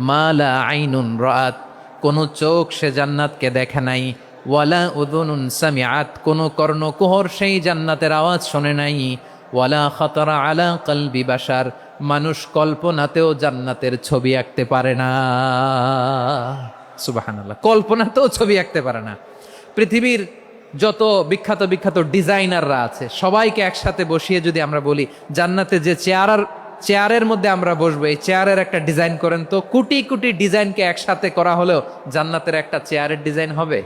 মা লা আইনুন রাআত, কোন চোখ সে জান্নাতকে দেখে নাই, ওয়ালা উযুনুন সামিআত, কোন কর্ণকুহর সেই জান্নাতের আওয়াজ শোনে নাই, ওয়ালা খাতারা আলা কলবি বাশার, মানুষ কল্পনাতেও জান্নাতের ছবি আঁকতে পারে না। সুবহানাল্লাহ, কল্পনাতেও ছবি আঁকতে পারে না। পৃথিবীর যত বিখ্যাত বিখ্যাত ডিজাইনাররা আছে সবাইকে একসাথে বসিয়ে যদি আমরা বলি জান্নাতে যে চেয়ারের মধ্যে আমরা বসবো, এই চেয়ারের একটা ডিজাইন করেন তো, কোটি কোটি ডিজাইনকে একসাথে করা হলেও জান্নাতের একটা চেয়ারের ডিজাইন হবে?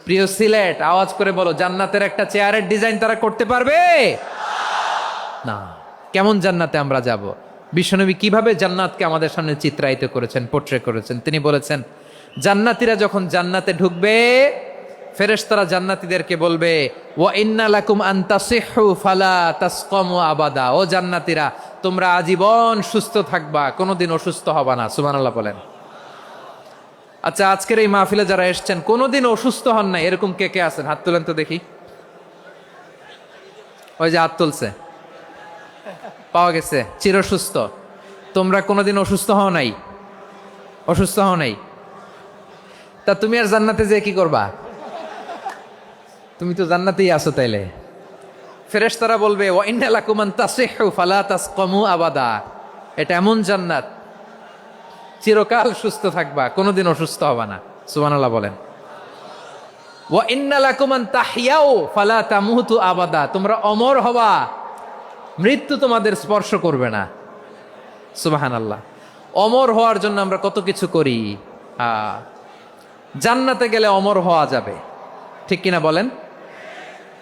প্রিয় সিলেট, আওয়াজ করে বলো, জান্নাতের একটা চেয়ারের ডিজাইন তারা করতে পারবে না। কেমন জান্নাতে আমরা যাব? বিশ্বনবী কিভাবে জান্নাতকে আমাদের সামনে চিত্রায়িত করেছেন, পোর্ট্রে করেছেন। তিনি বলেছেন জান্নাতীরা যখন জান্নাতে ঢুকবে ফেরেশতারা জান্নাতীদেরকে বলবে ওয়া ইন্না লাকুম আন তাসিহু ফালা তাসকামু আবাদা, ও জান্নাতীরা তোমরা আজীবন সুস্থ থাকবা, কোনোদিন অসুস্থ হবা না। সুবহানাল্লাহ বলেন। আচ্ছা, আজকের এই মাহফিলে যারা এসেছেন কোনোদিন অসুস্থ হন নাই এরকম কে কে আছেন? হাত তুলেন তো দেখি। ওই যে হাত তুলছে, পাওয়া গেছে, চিরসুস্থ। তোমরা কোনোদিন অসুস্থ হও নাই? অসুস্থ হও নাই? তা তুমি আর জান্নাতে যে কি করবা? তুমি তো জান্নাতেই আছো। তাইলে ফেরেশতারা বলবে ওয়া ইন্না লাকুম আন তাসিহু ফালা তাসকামু আবাদা, এটা এমন জান্নাত চিরকাল সুস্থ থাকবা, কোনোদিন অসুস্থ হবা না। সুবহানাল্লাহ বলেন। ওয়া ইন্না লাকুম আন তাহইয়াও ফালা তামুতু আবাদা, তোমরা অমর হবা, মৃত্যু তোমাদের স্পর্শ করবে না। সুবহানাল্লাহ। অমর হওয়ার জন্য আমরা কত কিছু করি। জান্নাতে গেলে অমর হওয়া যাবে, ঠিক কিনা বলেন?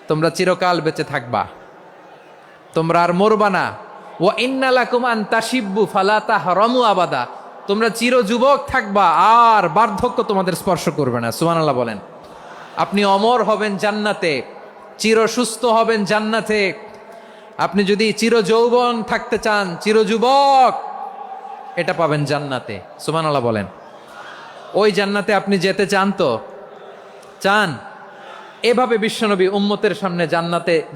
তোমরা চিরকাল বেঁচে থাকবা, তোমরা আর মরবা না। ওয়া ইন্না লাকুম আন তাশিব্বু ফালা তাহরামু আবাদা, তোমরা চির যুবক থাকবা, আর বার্ধক্য তোমাদের স্পর্শ করবে না। সুবহানাল্লাহ বলেন। আপনি অমর হবেন জান্নাতে, চির সুস্থ হবেন জান্নাতে। আপনি যদি চির যৌবন থাকতে চান, চির যুবক, এটা পাবেন জান্নাতে। সুবহানাল্লাহ বলেন। ওই জান্নাতে আপনি যেতে চান তো? চান? এভাবে বিশ্বনবী উম্মতের সামনে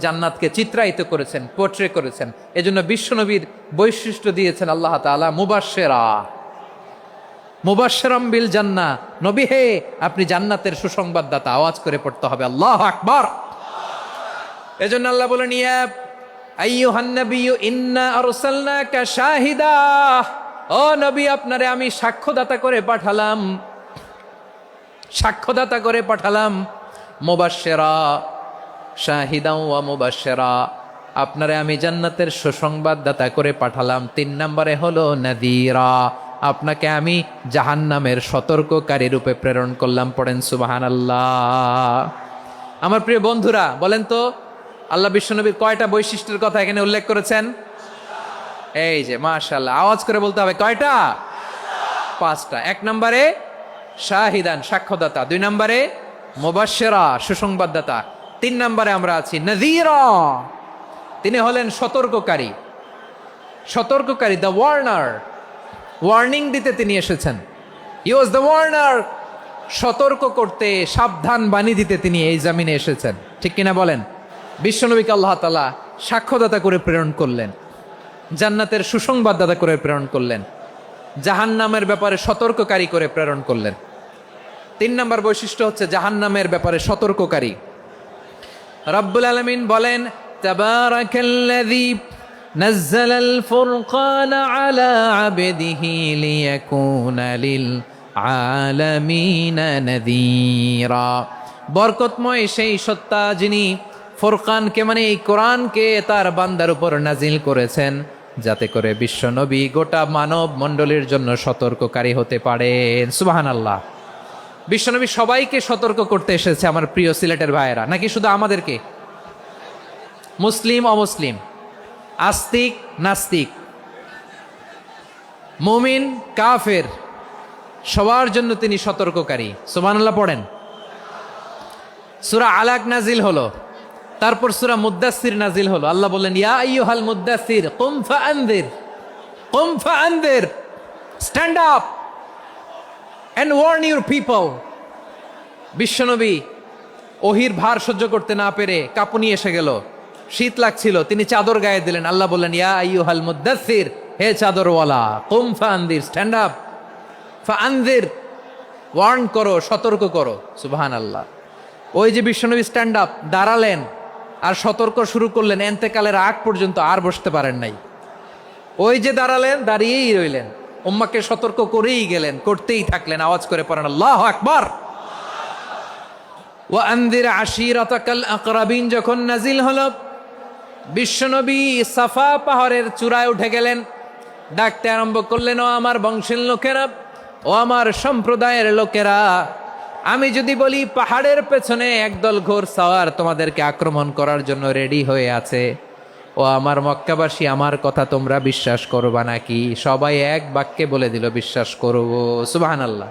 জান্নাতকে চিত্রায়িত করেছেন, পোর্ট্রে করেছেন। এজন্য বিশ্বনবীর বৈশিষ্ট্য দিয়েছেন আল্লাহ তাআলা মুবাশশিরাম বিল জান্নাহ। নবী হে, আপনি জান্নাতের সুসংবাদদাতা। আওয়াজ করে পড়তে হবে আল্লাহু আকবার। এজন্য আল্লাহ বলেন, ইয়া আইয়ুহান নাবিয়্যু ইন্না আরসালনাকা শাহিদা, ও নবী, আপনারে আমি সাক্ষ্যদাতা করে পাঠালাম, সাক্ষ্যদাতা করে পাঠালাম। মুবাশশিরা, শাহিদা ওয়া মুবাশশিরা, আপনারে আমি জান্নাতের সুসংবাদদাতা করে পাঠালাম। 3 নম্বরে হলো নাযীরা, আপনাকে আমি জাহান্নামের সতর্ককারী রূপে প্রেরণ করলাম। পড়েন সুবহানাল্লাহ। আমার প্রিয় বন্ধুরা, বলেন তো আল্লাহ বিশ্বনবীর কয়টা বৈশিষ্ট্যের কথা এখানে উল্লেখ করেছেন? এই যে মাশাআল্লাহ, আওয়াজ করে বলতে হবে, কয়টা? 5টা। 1 নম্বরে শাহিদান, সাক্ষ্যদাতা। 2 নম্বরে মুবাশশিরা, সুসংবাদদাতা। 3 নম্বরে আমরা আছি নাযীরা, তিনি হলেন সতর্ককারী। সতর্ককারী, দ্য ওয়ার্নার, ওয়ার্নিং দিতে তিনি এসেছেন। হি ওয়াজ দ্য ওয়ার্নার, সতর্ক করতে, সাবধান বাণী দিতে তিনি এই জামিনে এসেছেন, ঠিক কিনা বলেন? বিশ্বনবীকে আল্লাহ তাআলা সাক্ষ্যদাতা করে প্রেরণ করলেন, জান্নাতের সুসংবাদদাতা করে প্রেরণ করলেন, জাহান্নামের ব্যাপারে সতর্ককারী করে প্রেরণ করলেন। 3 নম্বর বৈশিষ্ট্য হচ্ছে জাহান্নামের ব্যাপারে সতর্ককারী। রব্বুল আলামিন বলেন, তাবারাকাল্লাযী নাজ্জালাল ফুরকানা আলা আবদিহি লিয়াকুনা লিল আলামিনা নাযীরা, বরকতময় সেই সত্তা যিনি ফুরকানকে, মানে এই কোরআনকে তার বান্দার উপর নাজিল করেছেন, যাতে করে বিশ্বনবী গোটা মানব মণ্ডলীর জন্য সতর্ককারী হতে পারেন। সুবহানাল্লাহ। বিশ্বনবী সবাইকে সতর্ক করতে এসেছে, আমার প্রিয় সিলেটের ভাইয়েরা, নাকি শুধু আমাদেরকে? মুসলিম অমুসলিম, আস্তিক নাস্তিক, মুমিন কাফের, সবার জন্য তিনি সতর্ককারী। সুবহানাল্লাহ পড়েন। সূরা আলাক নাজিল হলো, তারপর সূরা মুদ্দাসসির নাজিল হলো। আল্লাহ বললেন, ইয়া আইয়ুহাল মুদ্দাসসির কুম ফাআনযির, কুম ফাআনযির, stand up and warn your people. বিশ্বনবী ওহির ভার সহ্য করতে না পেরে কাঁপুনি এসে গেল, শীত লাগছিল, তিনি চাদর গায়ে দিলেন। আল্লাহ বললেন, ইয়া আইয়ুহাল মুদ্দাসসির, হে চাদরওয়ালা, কুম ফাআনযির, স্ট্যান্ড আপ, ফাআনযির, ওয়ার্ন করো, সতর্ক করো। সুবহানাল্লাহ। ওই যে বিশ্বনবী স্ট্যান্ড আপ, দাঁড়ালেন আর সতর্ক শুরু করলেন, এন্তেকালের আগ পর্যন্ত আর বসতে পারেন নাই। ওই যে দাঁড়ালেন, দাঁড়িয়েই রইলেন, উম্মাকে সতর্ক করেই গেলেন, করতেই থাকলেন। আওয়াজ করে পড়েন আল্লাহু আকবার। ওয়া আনযির আশীরাতাকাল আকরাবিন যখন নাজিল হলো, বিশ্বনবী সাফা পাহাড়ের চূড়ায় উঠে গেলেন, ডাকতে আরম্ভ করলেন, ও আমার বংশের লোকেরা, ও আমার সম্প্রদায়ের লোকেরা, আমি যদি বলি পাহাড়ের পেছনে একদল ঘোড়সাওয়ার তোমাদেরকে আক্রমণ করার জন্য রেডি হয়ে আছে, ও আমার মক্কাবাসী, আমার কথা তোমরা বিশ্বাস করবা নাকি? সবাই এক বাক্যে বলে দিল, বিশ্বাস করব। সুবহানাল্লাহ।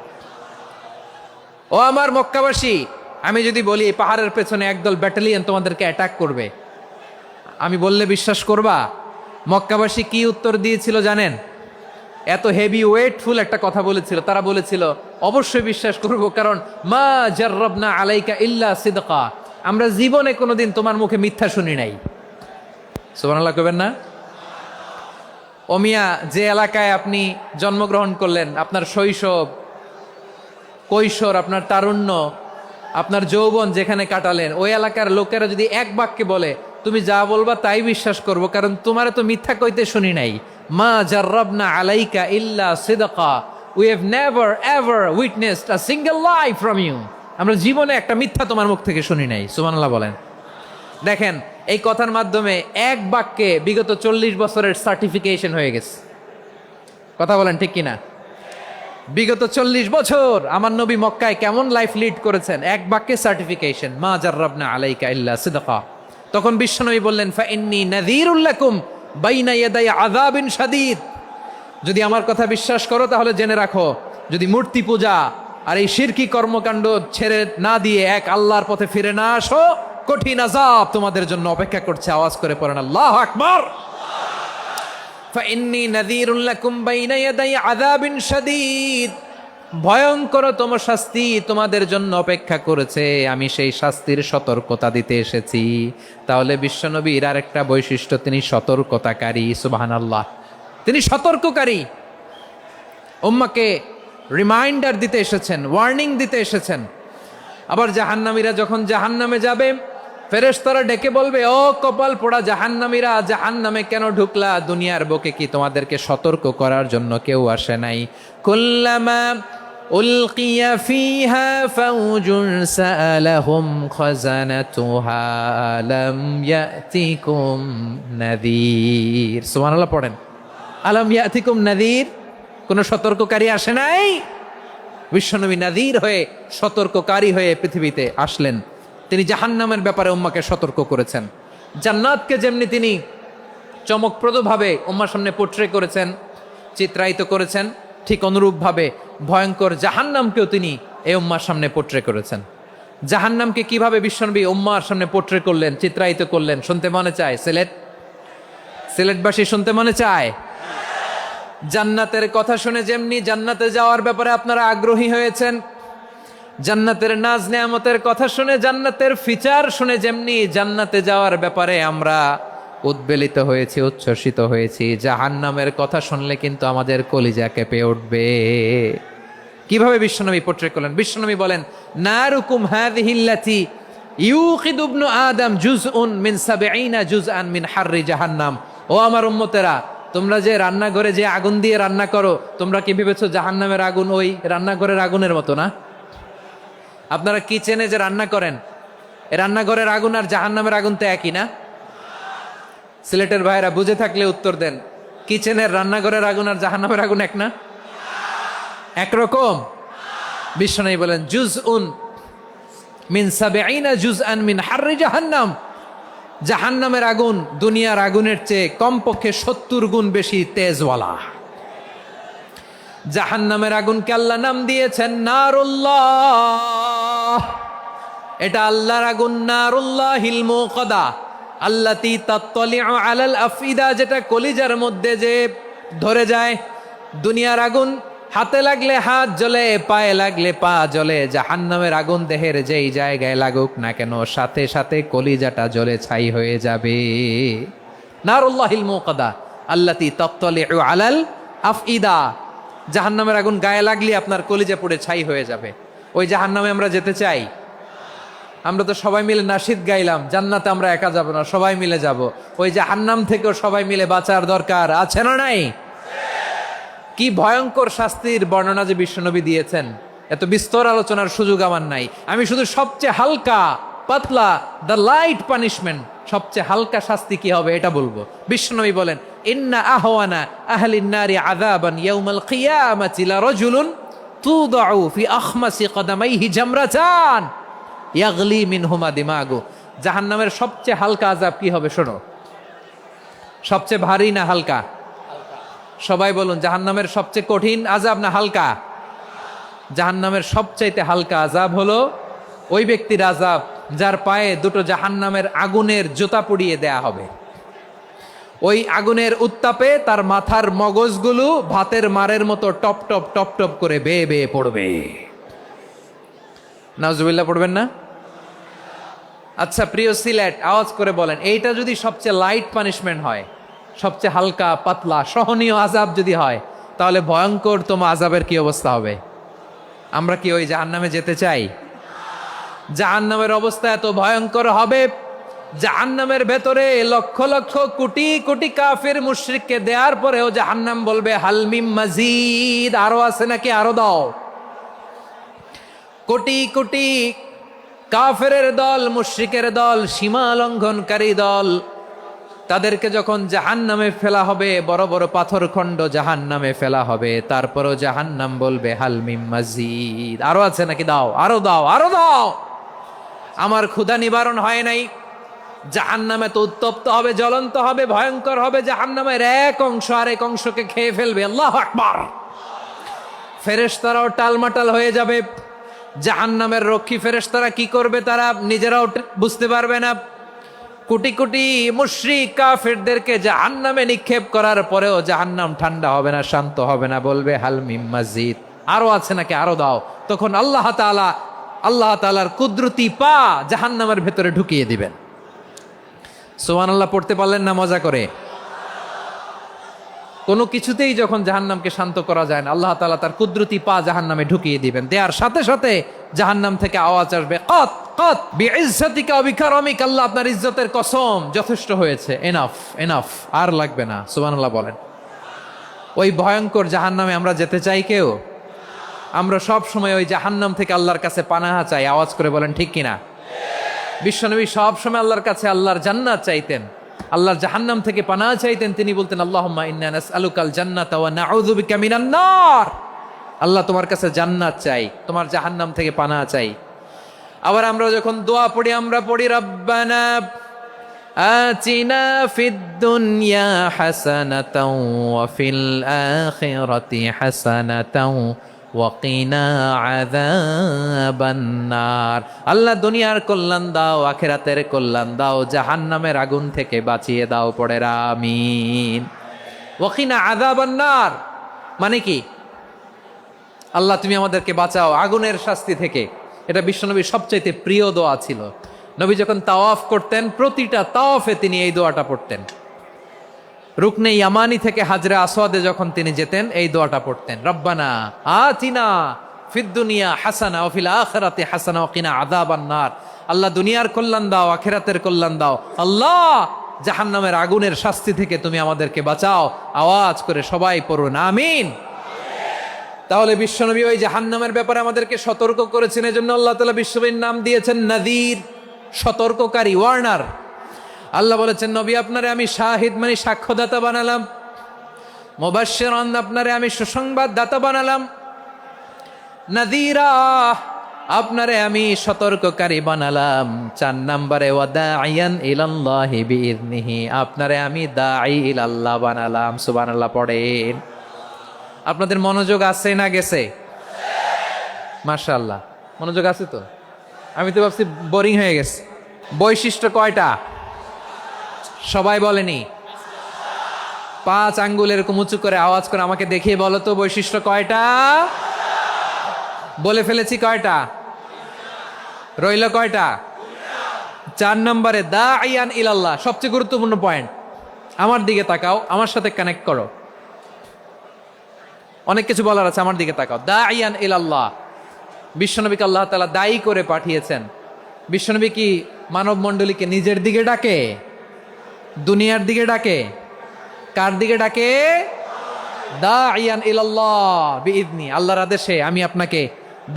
ও আমার মক্কাবাসী, আমি যদি বলি পাহাড়ের পেছনে একদল ব্যাটালিয়ন তোমাদেরকে অ্যাটাক করবে, আমি বললে বিশ্বাস করবা? মক্কাবাসী কি উত্তর দিয়েছিল জানেন? এত হেভি ওয়েটফুল একটা কথা বলেছিল। তারা বলেছিল, অবশ্যই বিশ্বাস করব, কারণ মা জাররাবনা আলাইকা ইল্লা সিদকা, আমরা জীবনে কোনোদিন তোমার মুখে মিথ্যা শুনি নাই। সুবহানাল্লাহ কইবেন না? ও মিয়া, যে এলাকায় আপনি জন্মগ্রহণ করলেন, আপনার শৈশব, কৈশোর, আপনার তারুণ্য, আপনার যৌবন যেখানে কাটালেন, ওই এলাকার লোকেরা যদি এক বাক্যে বলে, তুমি যা বলবা তাই বিশ্বাস করব, কারণ তোমার তো মিথ্যা কইতে শুনি নাই। মা জাররাবনা আলাইকা ইল্লা সিদকা, we have never ever witnessed a single lie from you. আমরা জীবনে একটা মিথ্যা তোমার মুখ থেকে শুনি নাই, সুবহানাল্লাহ বলেন। দেখেন এই কথার মাধ্যমে এক বাক্যে বিগত 40 বছরের সার্টিফিকেশন হয়ে গেছে। কথা বলেন ঠিক কিনা? বিগত 40 বছর আমার নবী মক্কায় কেমন লাইফ লিড করেছেন, এক বাক্যে সার্টিফিকেশন, মা জাররাবনা আলাইকা ইল্লা সিদকা। তখন বিশ্বনবী বললেন, ফা ইন্নী নাযীরুল লাকুম বাইনা ইয়াদাই আযাবিন শাদীদ। যদি আমার কথা বিশ্বাস করো তাহলে জেনে রাখো, যদি মূর্তি পূজা আর এই শিরকি কর্মকাণ্ড ছেড়ে না দিয়ে এক আল্লাহর পথে ফিরে না আসো, কঠিন আযাব তোমাদের জন্য অপেক্ষা করছে। আওয়াজ করে পড়েন আল্লাহু আকবার। ফাইন্নী নাযীরুল লাকুম বাইনা ইয়াদাই আযাবিন শাদীদ। ভয়ঙ্করতম শাস্তি তোমাদের জন্য অপেক্ষা করেছে, আমি সেই শাস্তির সতর্কতা দিতে এসেছি। তাহলে বিশ্বনবীর আরেকটা বৈশিষ্ট্য, তিনি সতর্কতাকারী। সুবহানাল্লাহ, তিনি সতর্ককারী। উম্মাকে রিমাইন্ডার দিতে এসেছেন, ওয়ার্নিং দিতে এসেছেন। আবার জাহান্নামীরা যখন জাহান্নামে যাবে, ফেরেশতারা ডেকে বলবে, ও কপাল পোড়া জাহান্নামীরা, জাহান্নামে কেন ঢুকলা? দুনিয়ার বুকে কি তোমাদেরকে সতর্ক করার জন্য কেউ আসে নাই? কুল্লামা উলকিয়া ফিহা ফাউজুন সাআলাহুম খাজানাতুহা আলাম ইয়াতিকুম নাযীর। সুবহানাল্লাহ পড়েন, আলাম ইয়াতিকুম নাযীর। কোন সতর্ককারী আসে নাই? বিশ্বনবী নাযীর হয়ে, সতর্ককারী হয়ে পৃথিবীতে আসলেন। তিনি জাহান্নামের ব্যাপারে উম্মাকে সতর্ক করেছেন। জান্নাতকে যেমনি তিনি চমকপ্রদভাবে উম্মার সামনে পোট্রে করেছেন, চিত্রায়িত করেছেন, ঠিক অনুরূপভাবে ভয়ঙ্কর জাহান্নামকেও তিনি এই উম্মার সামনে পোট্রে করেছেন। জাহান্নামকে কিভাবে বিশ্বনবী উম্মার সামনে পোট্রে করলেন, চিত্রায়িত করলেন, শুনতে মনে চায়? সিলেটবাসী শুনতে মনে চায়? জান্নাতের কথা শুনে যেমনি জান্নাতে যাওয়ার ব্যাপারে আপনারা আগ্রহী হয়েছেন, জান্নাতের নাজ নেয়ামতের কথা শুনে, জান্নাতের ফিচার শুনে যেমনি জান্নাতে যাওয়ার ব্যাপারে আমরা উদ্বেলিত হয়েছি, উচ্ছ্বসিত হয়েছি, জাহান্নামের কথা শুনলে কিন্তু আমাদের কলিজা কেঁপে উঠবে। কিভাবে বিশ্বনবী পোট্রে করলেন? বিশ্বনবী বলেন, নারুকুম হাযিহিল্লাতী ইউকিদু ইবনু আদম জুজউন মিন ৭০ জুজআন মিন হাররি জাহান্নাম। ও আমার উম্মতেরা, তোমরা যে রান্নাঘরে যে আগুন দিয়ে রান্না করো, তোমরা কি ভেবেছো জাহান্নামের আগুন ওই রান্নাঘরের আগুনের মতো না? আপনারা কিচেনে যে রান্না করেন, এই রান্নাঘরের আগুন আর জাহান্নামের আগুন তো একই না? সিলেটের ভাইরা বুঝে থাকলে উত্তর দেন, কিচেনের রান্নাঘরের আগুন আর জাহান্নামের আগুন এক না? একরকম? বিশ্বনবী বলেন, জুজউন মিন ৭০ জুজআন মিন হাররি জাহান্নাম। জাহান্নামের আগুন দুনিয়ার আগুনের চেয়ে কমপক্ষে ৭০ গুণ বেশি তেজওয়ালা। জাহান্নামের আগুনকে আল্লাহ নাম দিয়েছেন নারুল্লাহ। এটা আল্লাহর আগুন, নারুল্লাহিল মুকাদা আল্লাতী তাত্তালিউ আলাল আফইদা, যেটা কলিজার মধ্যে যে ধরে যায়। দুনিয়ার আগুন হাতে লাগলে হাত জ্বলে, পায়ে লাগলে পা জ্বলে। জাহান্নামের আগুন দেহের যেই জায়গায় লাগুক না কেন, সাথে সাথে কলিজাটা জ্বলে ছাই হয়ে যাবে। নারুল্লাহিল মুকাদা আল্লাতী তাত্তালিউ আলাল আফইদা। জাহান্নামের আগুন গায়ে লাগলে আপনার কলিজা পুড়ে ছাই হয়ে যাবে। ওই জাহান্নামে আমরা যেতে চাই? আমরা তো সবাই মিলে নাশিদ গাইলাম, জান্নাতে আমরা একা যাব না, সবাই মিলে যাব। ওই জাহান্নাম থেকেও সবাই মিলে বাঁচার দরকার আছে না নাই? কি ভয়ঙ্কর শাস্তির বর্ণনা যে বিশ্বনবী দিয়েছেন, এত বিস্তর আলোচনার সুযোগ আমার নাই। আমি শুধু সবচেয়ে হালকা পাতলা, দ্য লাইট পানিশমেন্ট, সবচেয়ে হালকা শাস্তি কি হবে এটা বলবো। বিশ্বনবী বলেন, ইন্না আহওয়ানা আহলিন নারি আযাবান ইয়াউমাল কিয়ামাতি লারাজুলুন তুদাউ ফি আখমাসি কদামাইহি জামরাতান ইয়াগলি মিনহুমা দিমাগু। জাহান্নামের সবচেয়ে হালকা আযাব কি হবে শোনো। সবচেয়ে ভারী না হালকা? সবাই বলুন, জাহান্নামের সবচেয়ে কঠিন আযাব না হালকা? জাহান্নামের সবচাইতে হালকা আযাব হলো ওই ব্যক্তির আযাব যার পায়ে দুটো জাহান্নামের আগুনের জুতা পুড়িয়ে দেয়া হবে। ওই আগুনের উত্তাপে তার মাথার মগজগুলো ভাতের মারের মতো টপ টপ টপ টপ করে বেয়ে বেয়ে পড়বে। নাউজুবিল্লাহ পড়বেন না? আচ্ছা প্রিয় সিলেট, আওয়াজ করে বলেন, এইটা যদি সবচেয়ে লাইট পানিশমেন্ট হয়, সবচেয়ে হালকা পাতলা সহনীয় আযাব যদি হয়, তাহলে ভয়ঙ্করতম আযাবের কি অবস্থা হবে? আমরা কি ওই জাহান্নামে যেতে চাই? জাহান্নামের অবস্থা এত ভয়ঙ্কর হবে, জাহান্নামের ভেতরে লক্ষ লক্ষ কোটি কোটি কাফির মুশরিককে দেওয়ার পরেও জাহান্নাম বলবে হাল মিম মাজিদ, আরো আছে নাকি, আরো দাও। কোটি কোটি কাফেরের দল, মুশরিকের দল, সীমা লঙ্ঘনকারী দল, তাদেরকে যখন জাহান্নামে ফেলা হবে, বড় বড় পাথরখণ্ড জাহান্নামে ফেলা হবে, তারপরও জাহান্নাম বলবে হাল মিম মাজিদ, আরো আছে নাকি, দাও, আরো দাও, আরো দাও। আমার ক্ষুধা নিবারণ হয় নাই। জাহান্নামে তো উত্তপ্ত হবে, জ্বলন্ত হবে, ভয়ঙ্কর হবে। জাহান্নামের এক অংশ আরেক অংশকে খেয়ে ফেলবে। আল্লাহু আকবার। ফেরেশতারাও টালমাটাল হয়ে যাবে। জাহান্নামের রক্ষী ফেরেশতারা কি করবে তারা নিজেরাও বুঝতে পারবে না। কোটি কোটি মুশরিক কাফেরদেরকে জাহান্নামে নিক্ষেপ করার পরেও জাহান্নাম ঠান্ডা হবে না, শান্ত হবে না, বলবে হাল মিম মাজিদ, আরো আছে নাকি, আরো দাও। তখন আল্লাহ তাআলার কুদরতি পা জাহান্নামের ভেতরে ঢুকিয়ে দিবেন। সুবহানাল্লাহ পড়তে পারলেন না মজা করে? কোনো কিছুতেই যখন জাহান্নামকে শান্ত করা যায় না, আল্লাহ তাআলা তার কুদরতি পা জাহান্নামে ঢুকিয়ে দিবেন। দেওয়ার সাথে সাথে জাহান্নাম থেকে আওয়াজ আসবে, কত কত বিইজ্জাতিকা ওয়া বিকারামিকা, আল্লাহ আপনার ইজ্জতের কসম, যথেষ্ট হয়েছে, এনাফ এনাফ, আর লাগবে না। সুবহানাল্লাহ বলেন। ওই ভয়ঙ্কর জাহান্নামে আমরা যেতে চাই কেউ? আমরা সব সময় ওই জাহান্নাম থেকে আল্লাহর কাছে পানাহা চাই। আওয়াজ করে বলেন ঠিক কিনা? বিশ্বনবী সব সময় আল্লাহর কাছে আল্লাহর জান্নাত চাইতেন, আল্লাহর জাহান্নাম থেকে পানাহা চাইতেন। তিনি বলতেন আল্লাহুম্মা ইন্না নাসআলুকাল জান্নাতা ওয়া নাউযু বিকা মিনান নার। আল্লাহ তোমার কাছে জান্নাত চাই, তোমার জাহান্নাম থেকে পানাহা চাই। আবার আমরা যখন দোয়া পড়ি, আমরা পড়ি রব্বানা আতিনা ফিদ দুনিয়া হাসানাতাও ওয়া ফিল আখিরাতি হাসানাতাও ওয়া কিনা আযাবান নার। আল্লাহ দুনিয়ার কল্যাণ দাও, আখিরাতের কল্যাণ দাও, জাহান্নামের আগুন থেকে বাঁচিয়ে দাও। পড়ে আমিন। ওয়া কিনা আযাবান নার মানে কি? আল্লাহ তুমি আমাদেরকে বাঁচাও আগুনের শাস্তি থেকে। এটা বিশ্বনবীর সবচাইতে প্রিয় দোয়া ছিল। নবী যখন তাওয়াফ করতেন, প্রতিটা তাওয়াফে তিনি এই দোয়াটা পড়তেন। রুকনে ইয়ামানি থেকে হাজরে আসওয়াদে যখন তিনি যেতেন, এই দোয়াটা পড়তেন, রব্বানা আতিনা ফিদ দুনিয়া হাসানা ওয়া ফিল আখিরাতি হাসানা ওয়া কিনা আযাবান নার। আল্লাহ দুনিয়ার কল্যাণ দাও, আখিরাতের কল্যাণ দাও। আল্লাহ জাহান্নামের আগুনের শাস্তি থেকে তুমি আমাদেরকে বাঁচাও। আওয়াজ করে সবাই পড়ুন আমিন। তাহলে বিশ্বনবী ওই জাহান্নামের ব্যাপারে আমাদেরকে সতর্ক করেছেন। এজন্য আল্লাহ তাআলা বিশ্বনবীর নাম দিয়েছেন নাযীর, সতর্ককারী, ওয়ার্নার। আল্লাহ বলেছেন নবী আপনারে আমি শাহিদ মানে সাক্ষ্যদাতা বানালাম, মুবাশশিরান আপনারে আমি সুসংবাদ দাতা বানালাম, নাযীরা আপনারে আমি সতর্ককারী বানালাম। 4 নম্বরে ওয়া দাঈয়ান ইলাল্লাহি বিইذনিহি, আপনারে আমি দাঈ ইলাল্লাহ বানালাম। সুবহানাল্লাহ পড়েন। আপনাদের মনোযোগ আছে না গেছে? মাশাআল্লাহ মনোযোগ আছে তো। আমি তো ভাবছি বোরিং হয়ে গেছে। বৈশিষ্ট্য কয়টা সবাই বলেনি? 5 আঙ্গুল এরকম উঁচু করে আওয়াজ করে আমাকে দেখিয়ে বলো তো বৈশিষ্ট্য কয়টা? বলে ফেলেছি কয়টা? রইল কয়টা? 4 নম্বরে দাঈয়ান ইলাল্লাহ, সবচেয়ে গুরুত্বপূর্ণ পয়েন্ট। আমার দিকে তাকাও, আমার সাথে কানেক্ট করো। অনেক কিছু বলার আছে, আমার দিকে তাকাও। দাঈয়ান ইলাল্লাহ, বিশ্বনবীকে আল্লাহ তাআলা দায়ী করে পাঠিয়েছেন। বিশ্বনবী কি মানব মণ্ডলীকে নিজের দিকে ডাকে? দুনিয়ার দিকে ডাকে? কার দিকে ডাকে? দাঈয়ান ইলাল্লাহ বিইذনি, আল্লাহর আদেশে আমি আপনাকে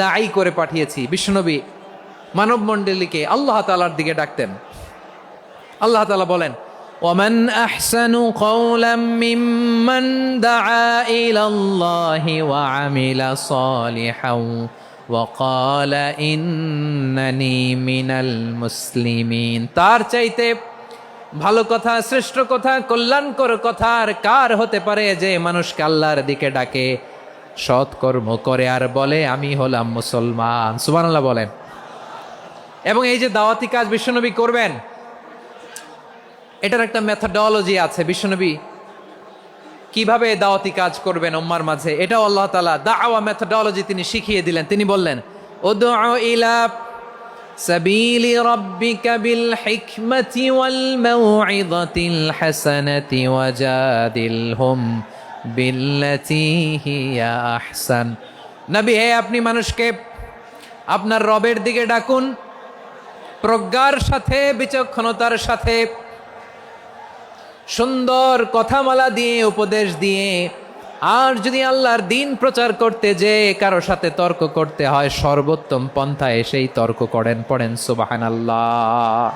দায়ী করে পাঠিয়েছি। বিশ্বনবী মানব মণ্ডলীকে আল্লাহ তাআলার দিকে ডাকতেন। আল্লাহ তাআলা বলেন ومن أحسن قولا ممن دعا إلى الله وعمل صالحا وقال إنني من المسلمين। তার চাইতে ভালো কথা, শ্রেষ্ঠ কথা, কল্যাণকর কথা আর কার হতে পারে যে মানুষকে আল্লাহর দিকে ডাকে, সৎকর্ম করে আর বলে আমি হলাম মুসলমান। সুবহানাল্লাহ বলেন। এবং এই যে দাওয়াতি কাজ বিশ্বনবী করবেন, এটার একটা মেথডোলজি আছে। বিশ্বনবী কিভাবে দাওয়াতি কাজ করবেন উম্মার মাঝে, এটাও আল্লাহ তাআলা দাওয়া মেথডোলজি তিনি শিখিয়ে দিলেন। তিনি বললেন উদউ ইলা সাবিলি রাব্বিকা বিল হিকমাতি ওয়াল মাউইযাতিল হাসানাতি ওয়াজাদিলহুম বিল্লাতী হিয়া আহসান। নবী হে, আপনি মানুষকে আপনার রবের দিকে ডাকুন প্রজ্ঞার সাথে, বিচক্ষণতার সাথে, সুন্দর কথামালা দিয়ে, উপদেশ দিয়ে, আর যদি আল্লাহর দিন প্রচার করতে যে কারো সাথে তর্ক করতে হয়, সর্বোত্তম পন্থায় সেই তর্ক করেন। পড়েন সুবহানাল্লাহ।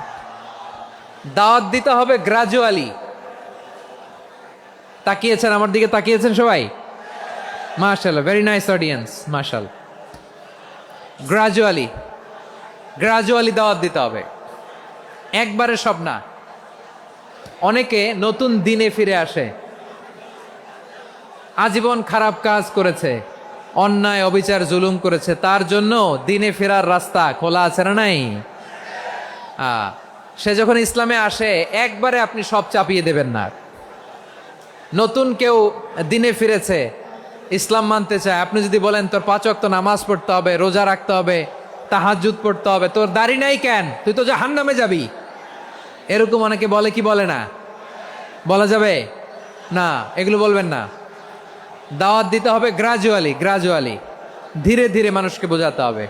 দাওয়াত দিতে হবে গ্রাজুয়ালি। তাকিয়েছেন আমার দিকে, তাকিয়েছেন সবাই? মাশাআল্লাহ, ভেরি নাইস অডিয়েন্স, মাশাআল্লাহ। গ্রাজুয়ালি গ্রাজুয়ালি দাওয়াত দিতে হবে, একবারে সব না। অনেকে নতুন দিনে ফিরে আসে, আজীবন খারাপ কাজ করেছে, অন্যায় অবিচার জুলুম করেছে, তার জন্য দিনে ফেরার রাস্তা খোলা আছে না নাই? সে যখন ইসলামে আসে একবারে আপনি সব চাপিয়ে দেবেন না। নতুন কেউ দিনে ফিরেছে, ইসলাম মানতে চায়, আপনি যদি বলেন তোর 5 ওয়াক্ত নামাজ পড়তে হবে, রোজা রাখতে হবে, তাহাজ্জুদ পড়তে হবে, তোর দাড়ি নাই কেন, তুই তো জাহান্নামে যাবি, এরকম অনেকে বলে কি বলে না? বলা যাবে না, এগুলো বলবেন না। দাওয়াত দিতে হবে গ্রাজুয়ালি, ধীরে ধীরে মানুষকে বোঝাতে হবে।